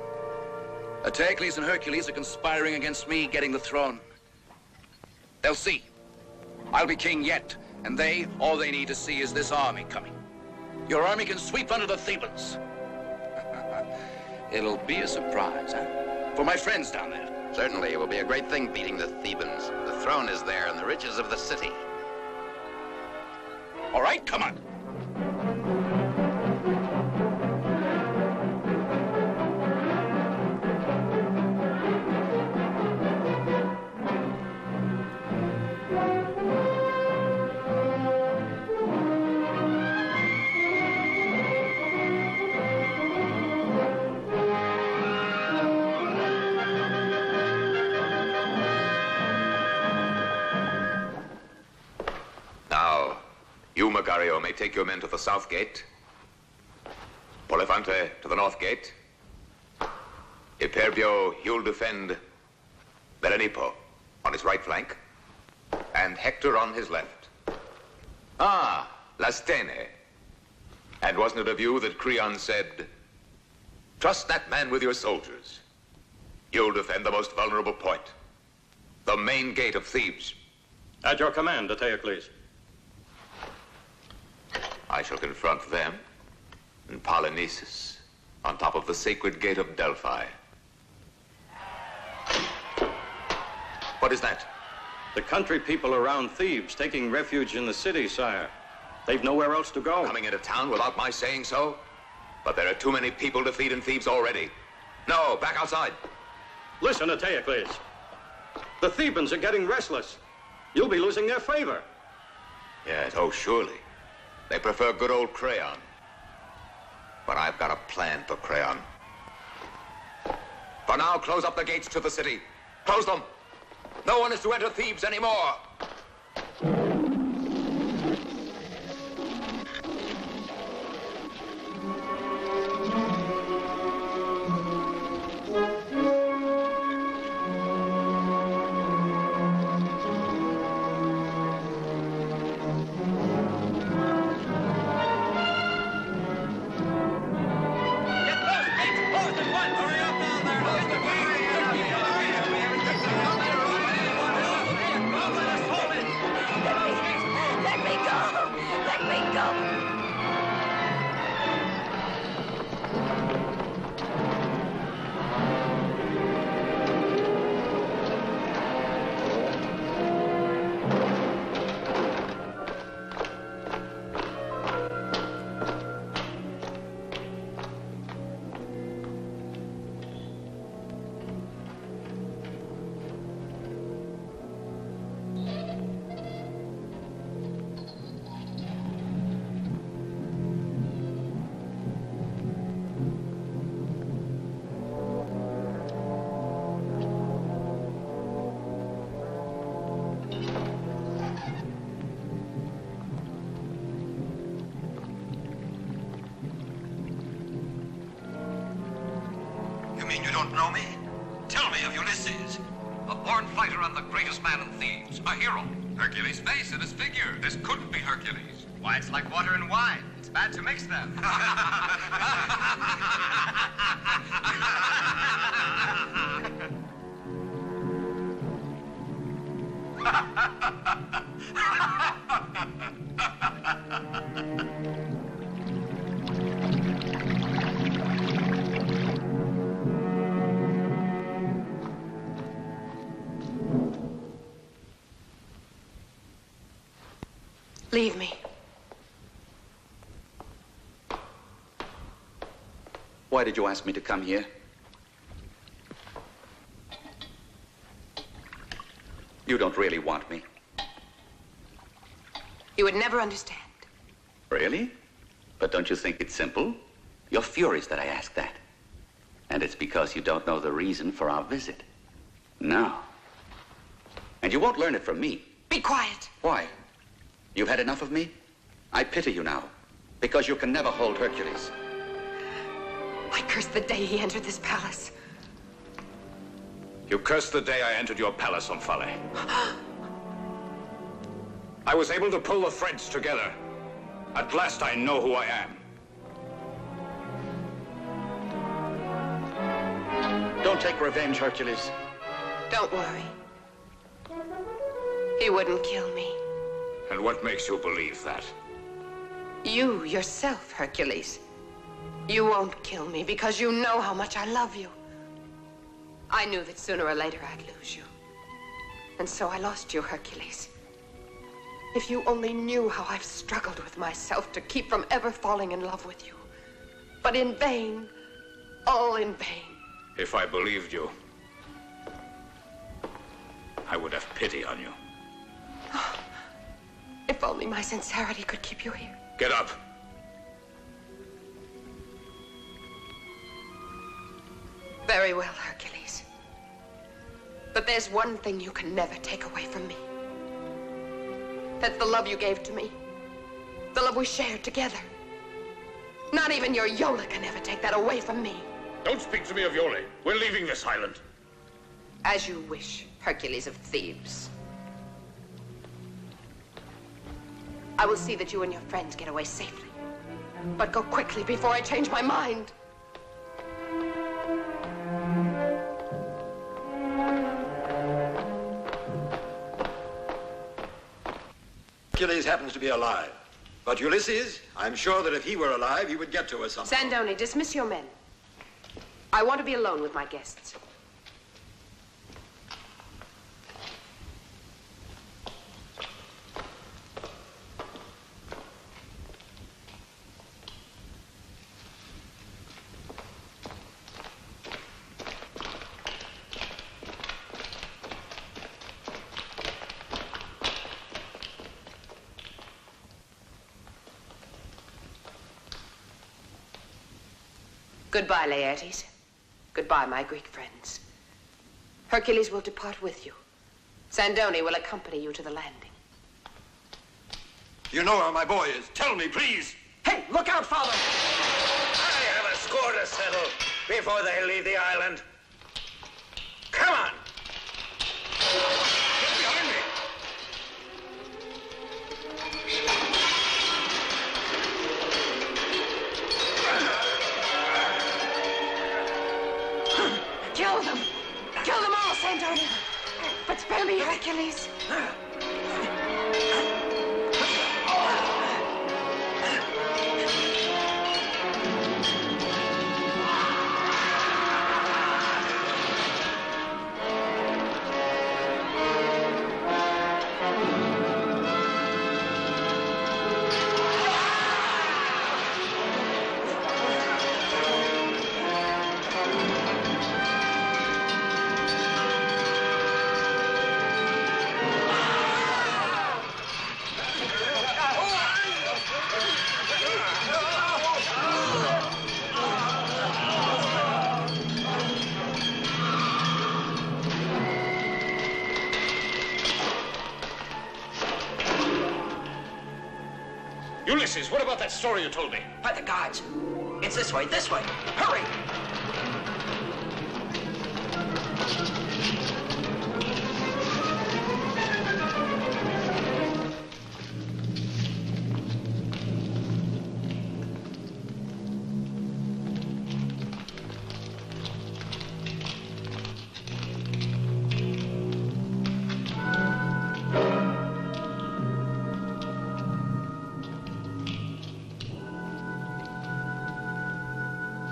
Hercules and Hercules are conspiring against me getting the throne. They'll see. I'll be king yet, and all they need to see is this army coming. Your army can sweep under the Thebans. It'll be a surprise, huh? For my friends down there. Certainly, it will be a great thing beating the Thebans. The throne is there and the riches of the city. All right, come on. You, Magario, may take your men to the south gate. Polifante to the north gate. Iperbio, you'll defend Berenipo on his right flank. And Hector on his left. Ah, Lastene. And wasn't it of you that Creon said, trust that man with your soldiers. You'll defend the most vulnerable point. The main gate of Thebes. At your command, Eteocles. I shall confront them and Polynices on top of the sacred gate of Delphi. What is that? The country people around Thebes taking refuge in the city, sire. They've nowhere else to go. Coming into town without my saying so? But there are too many people to feed in Thebes already. No, back outside. Listen, Eteocles. The Thebans are getting restless. You'll be losing their favor. Yes, oh, surely. They prefer good old Creon. But I've got a plan for Creon. For now, close up the gates to the city. Close them. No one is to enter Thebes anymore. You mean you don't know me? Tell me of Ulysses. A born fighter and the greatest man in Thebes. A hero. Hercules' face and his figure. This couldn't be Hercules. Why, it's like water and wine. It's bad to mix them. Leave me. Why did you ask me to come here? You don't really want me. You would never understand. Really? But don't you think it's simple? You're furious that I ask that. And it's because you don't know the reason for our visit. No. And you won't learn it from me. Be quiet. Why? You've had enough of me? I pity you now, because you can never hold Hercules. I curse the day he entered this palace. You cursed the day I entered your palace, Omphale. I was able to pull the threads together. At last I know who I am. Don't take revenge, Hercules. Don't worry. He wouldn't kill me. And what makes you believe that? You yourself, Hercules. You won't kill me because you know how much I love you. I knew that sooner or later I'd lose you. And so I lost you, Hercules. If you only knew how I've struggled with myself to keep from ever falling in love with you. But in vain, all in vain. If I believed you, I would have pity on you. If only my sincerity could keep you here. Get up. Very well, Hercules. But there's one thing you can never take away from me. That's the love you gave to me. The love we shared together. Not even your Yola can ever take that away from me. Don't speak to me of Yole. We're leaving this island. As you wish, Hercules of Thebes. I will see that you and your friends get away safely. But go quickly before I change my mind. Hercules happens to be alive. But Ulysses, I'm sure that if he were alive, he would get to us somehow. Sandoni, dismiss your men. I want to be alone with my guests. Goodbye, Laertes. Goodbye, my Greek friends. Hercules will depart with you. Sandoni will accompany you to the landing. You know where my boy is. Tell me, please. Hey, look out, Father! I have a score to settle before they leave the island. Come on! Get behind me! Kill them! Kill them all, Sandoni! But spare me, Hercules! Ulysses, what about that story you told me? By the gods. It's this way, this way. Hurry!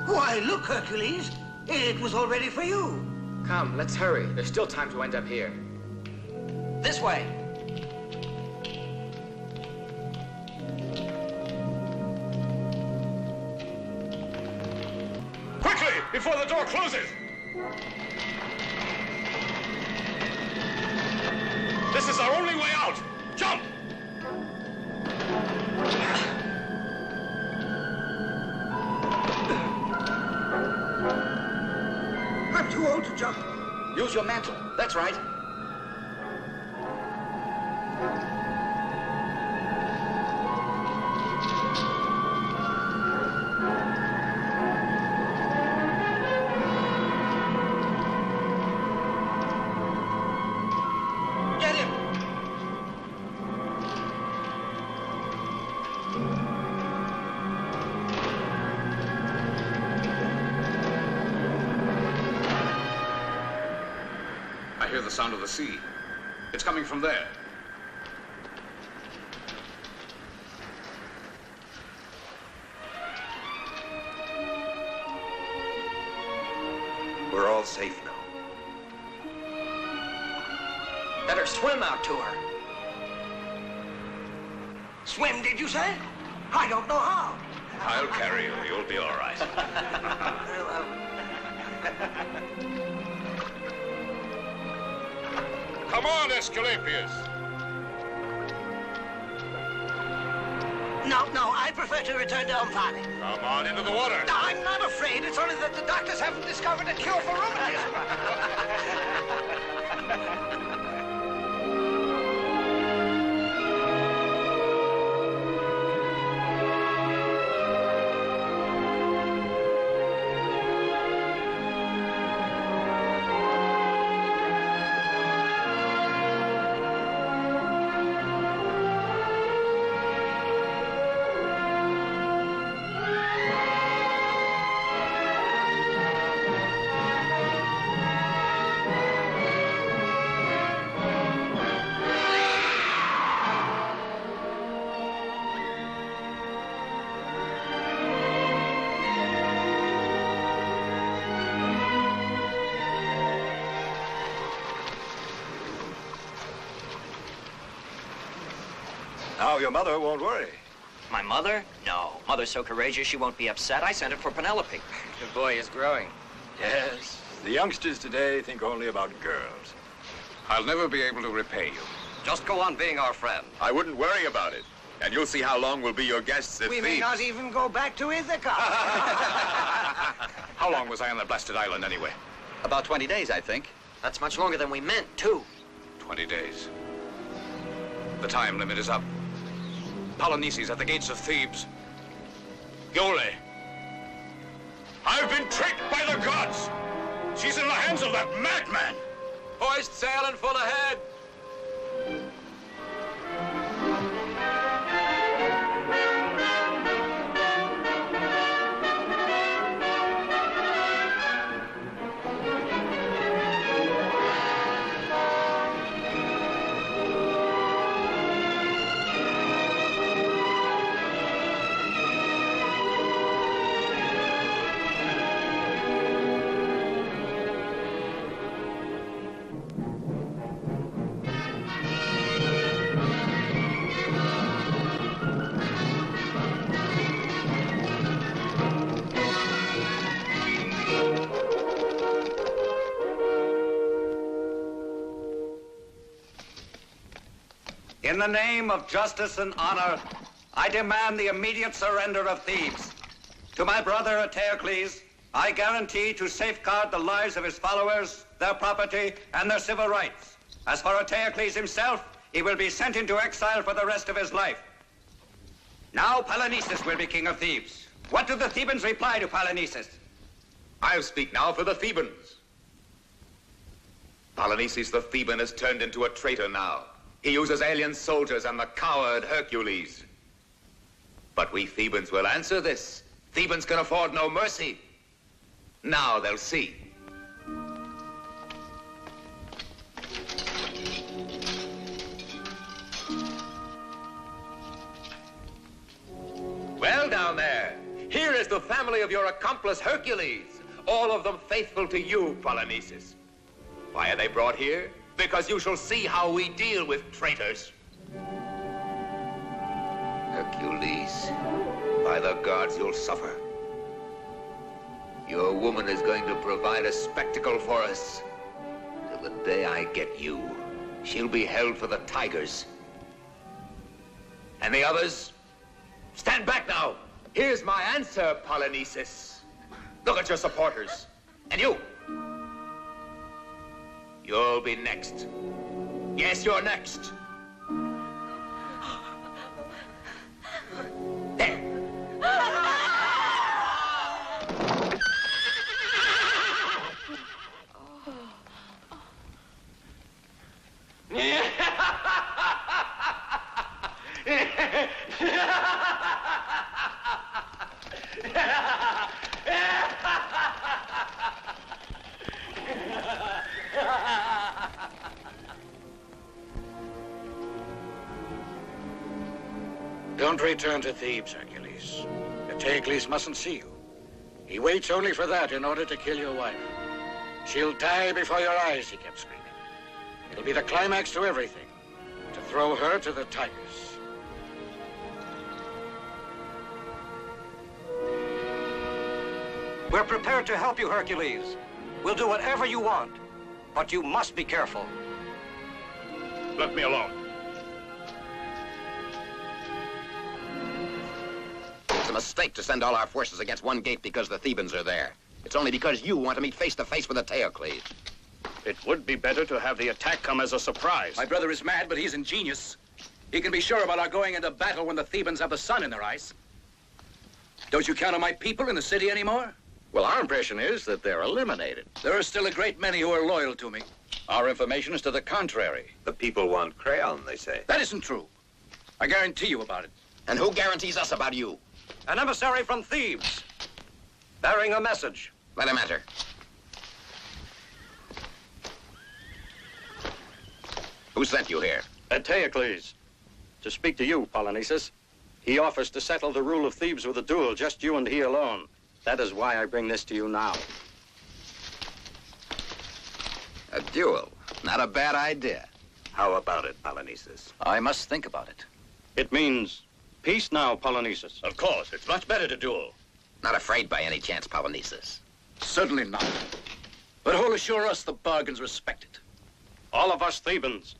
Why, look, Hercules. It was all ready for you. Come, let's hurry. There's still time to end up here. This way. Quickly, before the door closes! This is our only way out! Jump! I'm too old to jump. Use your mantle. That's right. Get him! I hear the sound of the sea. It's coming from there. We're all safe now. Better swim out to her. Swim, did you say? I don't know how. I'll carry you. You'll be all right. Come on, Esculapius. No, I prefer to return to Valley. Come on into the water. I'm not afraid. It's only that the doctors haven't discovered a cure for rheumatism. Now your mother won't worry. My mother? No. Mother's so courageous she won't be upset. I sent it for Penelope. The boy is growing. Yes, the youngsters today think only about girls. I'll never be able to repay you. Just go on being our friend. I wouldn't worry about it. And you'll see how long we'll be your guests at We may Thebes. not even go back to Ithaca. How long was I on the blasted island anyway? About 20 days, I think. That's much longer than we meant, too. 20 days. The time limit is up. Polynices at the gates of Thebes. Iole. I've been tricked by the gods. She's in the hands of that madman. Hoist sail and full ahead. In the name of justice and honor, I demand the immediate surrender of Thebes. To my brother Eteocles, I guarantee to safeguard the lives of his followers, their property, and their civil rights. As for Eteocles himself, he will be sent into exile for the rest of his life. Now Polynices will be king of Thebes. What do the Thebans reply to Polynices? I'll speak now for the Thebans. Polynices the Theban has turned into a traitor now. He uses alien soldiers and the coward Hercules. But we Thebans will answer this. Thebans can afford no mercy. Now they'll see. Well, down there, here is the family of your accomplice Hercules, all of them faithful to you, Polynices. Why are they brought here? Because you shall see how we deal with traitors. Hercules, by the gods, you'll suffer. Your woman is going to provide a spectacle for us. Till the day I get you, she'll be held for the tigers. And the others, stand back now. Here's my answer, Polynices. Look at your supporters. And you. You'll be next. Yes, you're next. There. Don't return to Thebes, Hercules. Eteocles mustn't see you. He waits only for that in order to kill your wife. She'll die before your eyes, he kept screaming. It'll be the climax to everything, to throw her to the tigers. We're prepared to help you, Hercules. We'll do whatever you want, but you must be careful. Let me alone. It's a mistake to send all our forces against one gate because the Thebans are there. It's only because you want to meet face to face with the Hercules. It would be better to have the attack come as a surprise. My brother is mad, but he's ingenious. He can be sure about our going into battle when the Thebans have the sun in their eyes. Don't you count on my people in the city anymore? Well, our impression is that they're eliminated. There are still a great many who are loyal to me. Our information is to the contrary. The people want Crayon, they say. That isn't true. I guarantee you about it. And who guarantees us about you? An emissary from Thebes, bearing a message. Let him enter. Who sent you here? Hercules. To speak to you, Polynices. He offers to settle the rule of Thebes with a duel, just you and he alone. That is why I bring this to you now. A duel. Not a bad idea. How about it, Polynices? I must think about it. It means peace now, Polynices. Of course, it's much better to duel. Not afraid by any chance, Polynices? Certainly not. But who'll assure us the bargain's respected? All of us Thebans.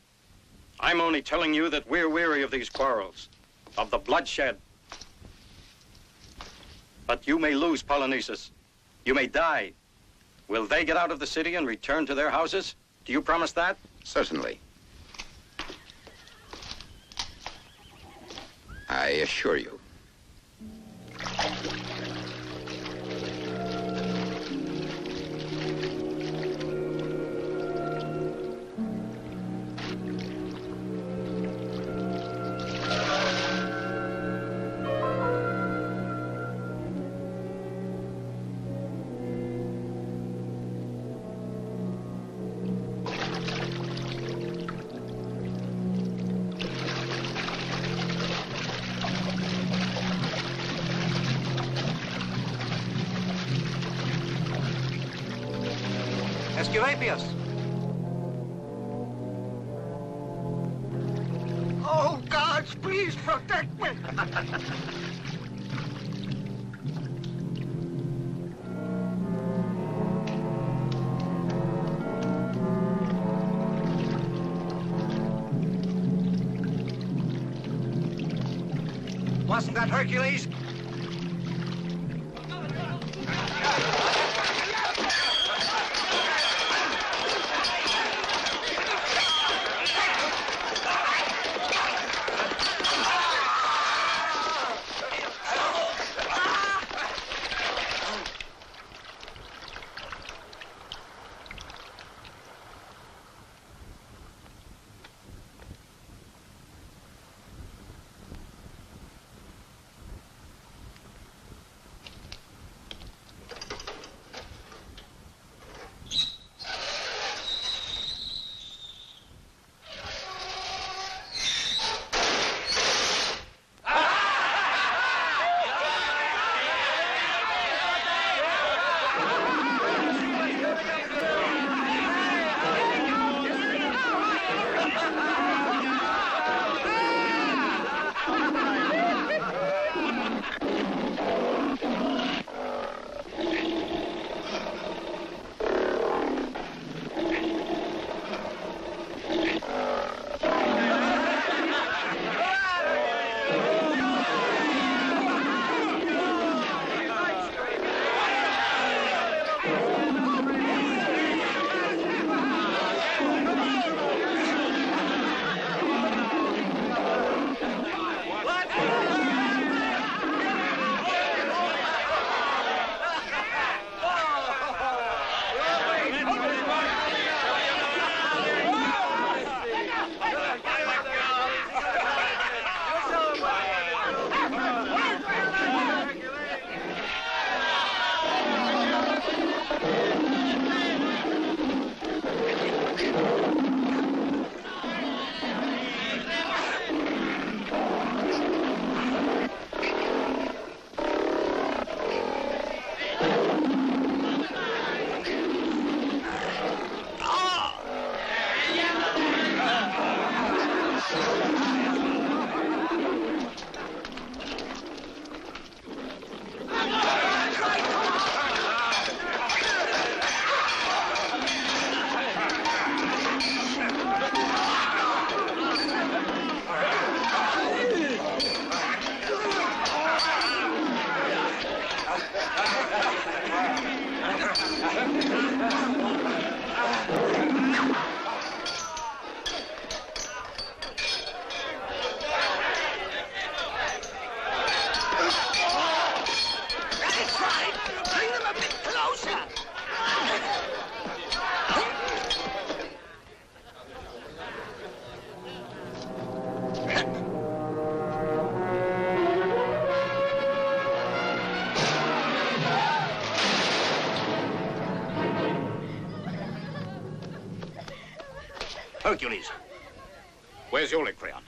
I'm only telling you that we're weary of these quarrels, of the bloodshed. But you may lose, Polynices. You may die. Will they get out of the city and return to their houses? Do you promise that? Certainly. I assure you. Esculapius! Oh, gods, please protect me! Wasn't that Hercules? Hercules. Where's Yole, Crayon?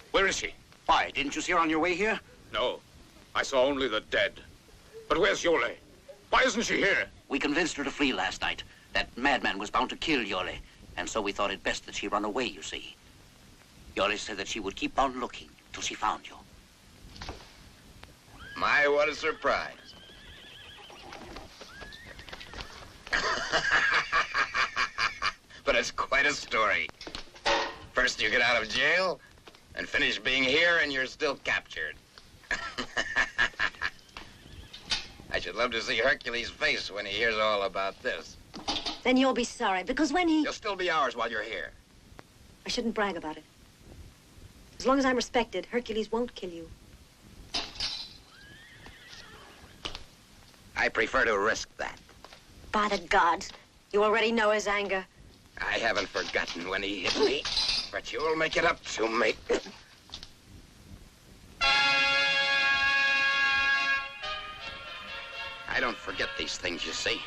Where is she? Why, didn't you see her on your way here? No. I saw only the dead. But where's Yole? Why isn't she here? We convinced her to flee last night. That madman was bound to kill Yole, and so we thought it best that she run away, you see. Yole said that she would keep on looking till she found you. My, what a surprise. But it's quite a story. First you get out of jail, and finish being here, and you're still captured. I should love to see Hercules' face when he hears all about this. Then you'll be sorry, because when he... You'll still be ours while you're here. I shouldn't brag about it. As long as I'm respected, Hercules won't kill you. I prefer to risk that. By the gods, you already know his anger. I haven't forgotten when he hit me, but you'll make it up to me. I don't forget these things, you see.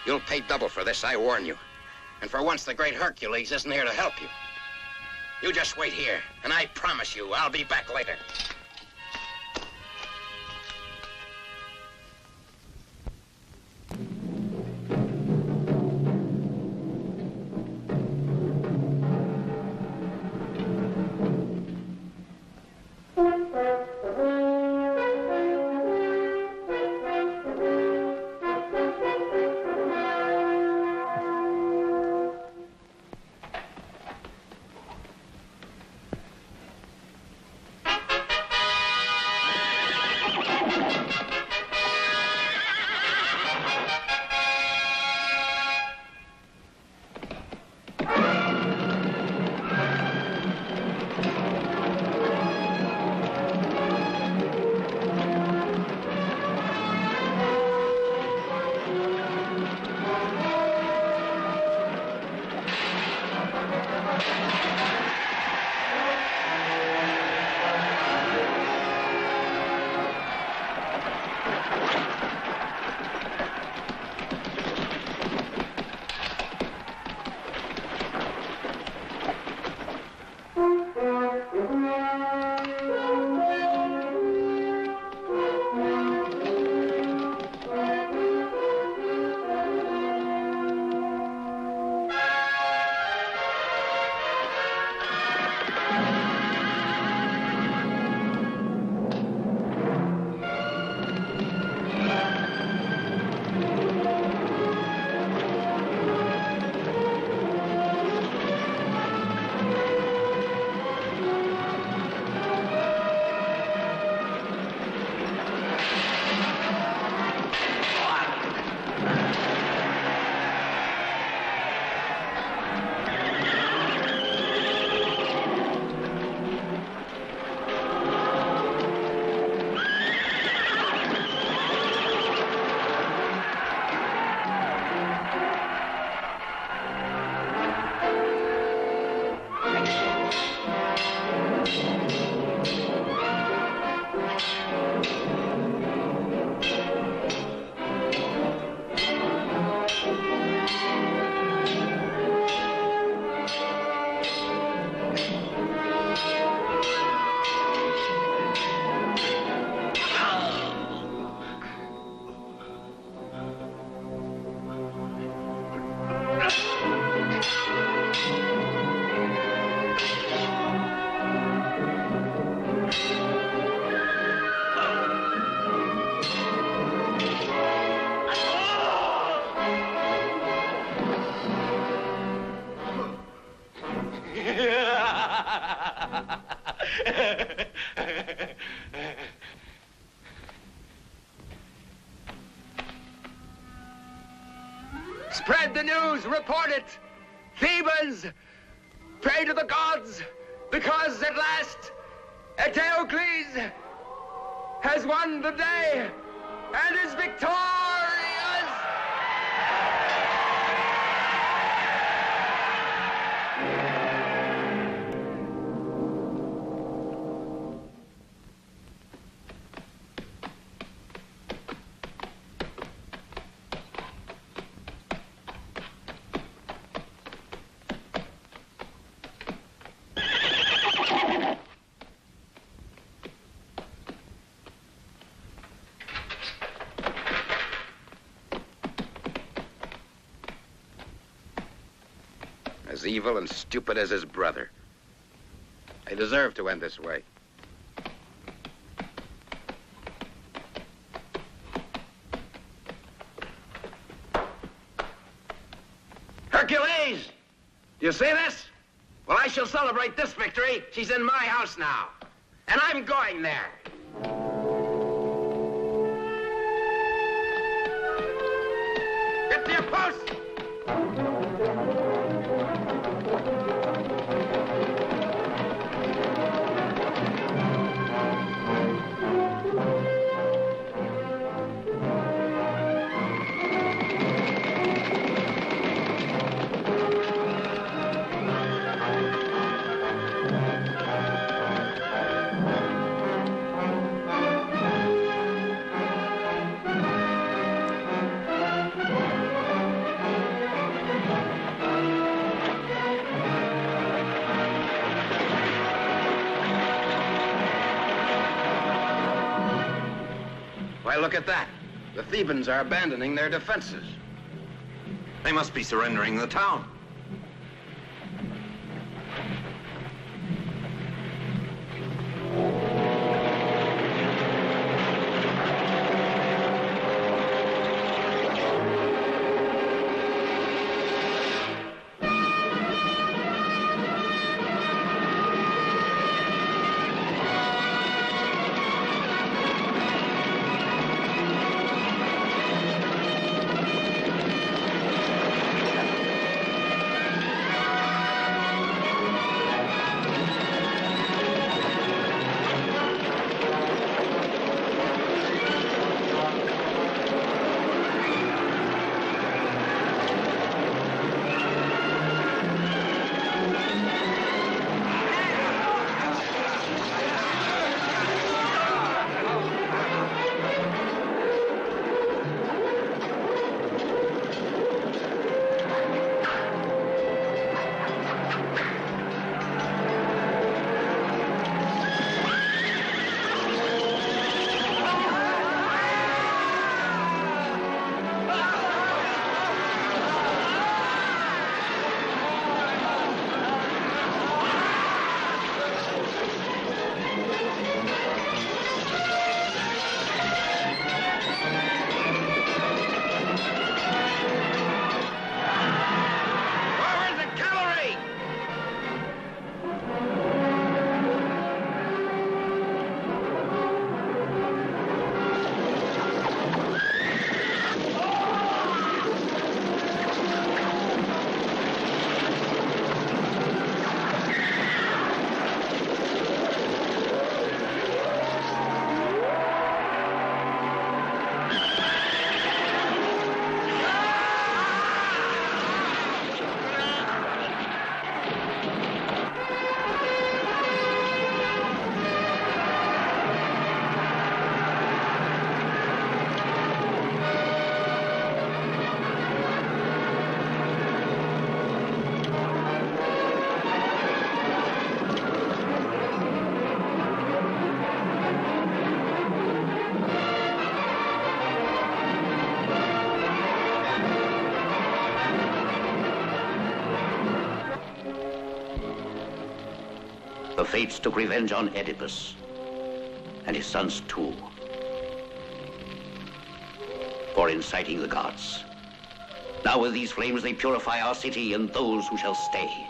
You'll pay double for this, I warn you. And for once, the great Hercules isn't here to help you. You just wait here, and I promise you, I'll be back later. Spread the news, report it. Thebans, pray to the gods, because at last Hercules has won the day and is victorious. As evil and stupid as his brother. They deserve to end this way. Hercules! Do you see this? Well, I shall celebrate this victory. She's in my house now. And I'm going there. Get to your post! Why, look at that. The Thebans are abandoning their defenses. They must be surrendering the town. The Fates took revenge on Oedipus, and his sons too, for inciting the gods. Now with these flames they purify our city and those who shall stay.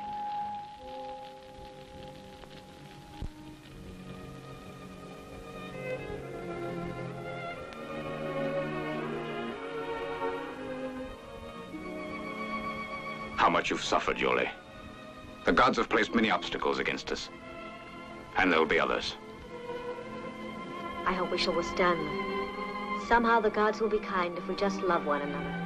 How much you've suffered, Iole. The gods have placed many obstacles against us. And there'll be others. I hope we shall withstand them. Somehow the gods will be kind if we just love one another.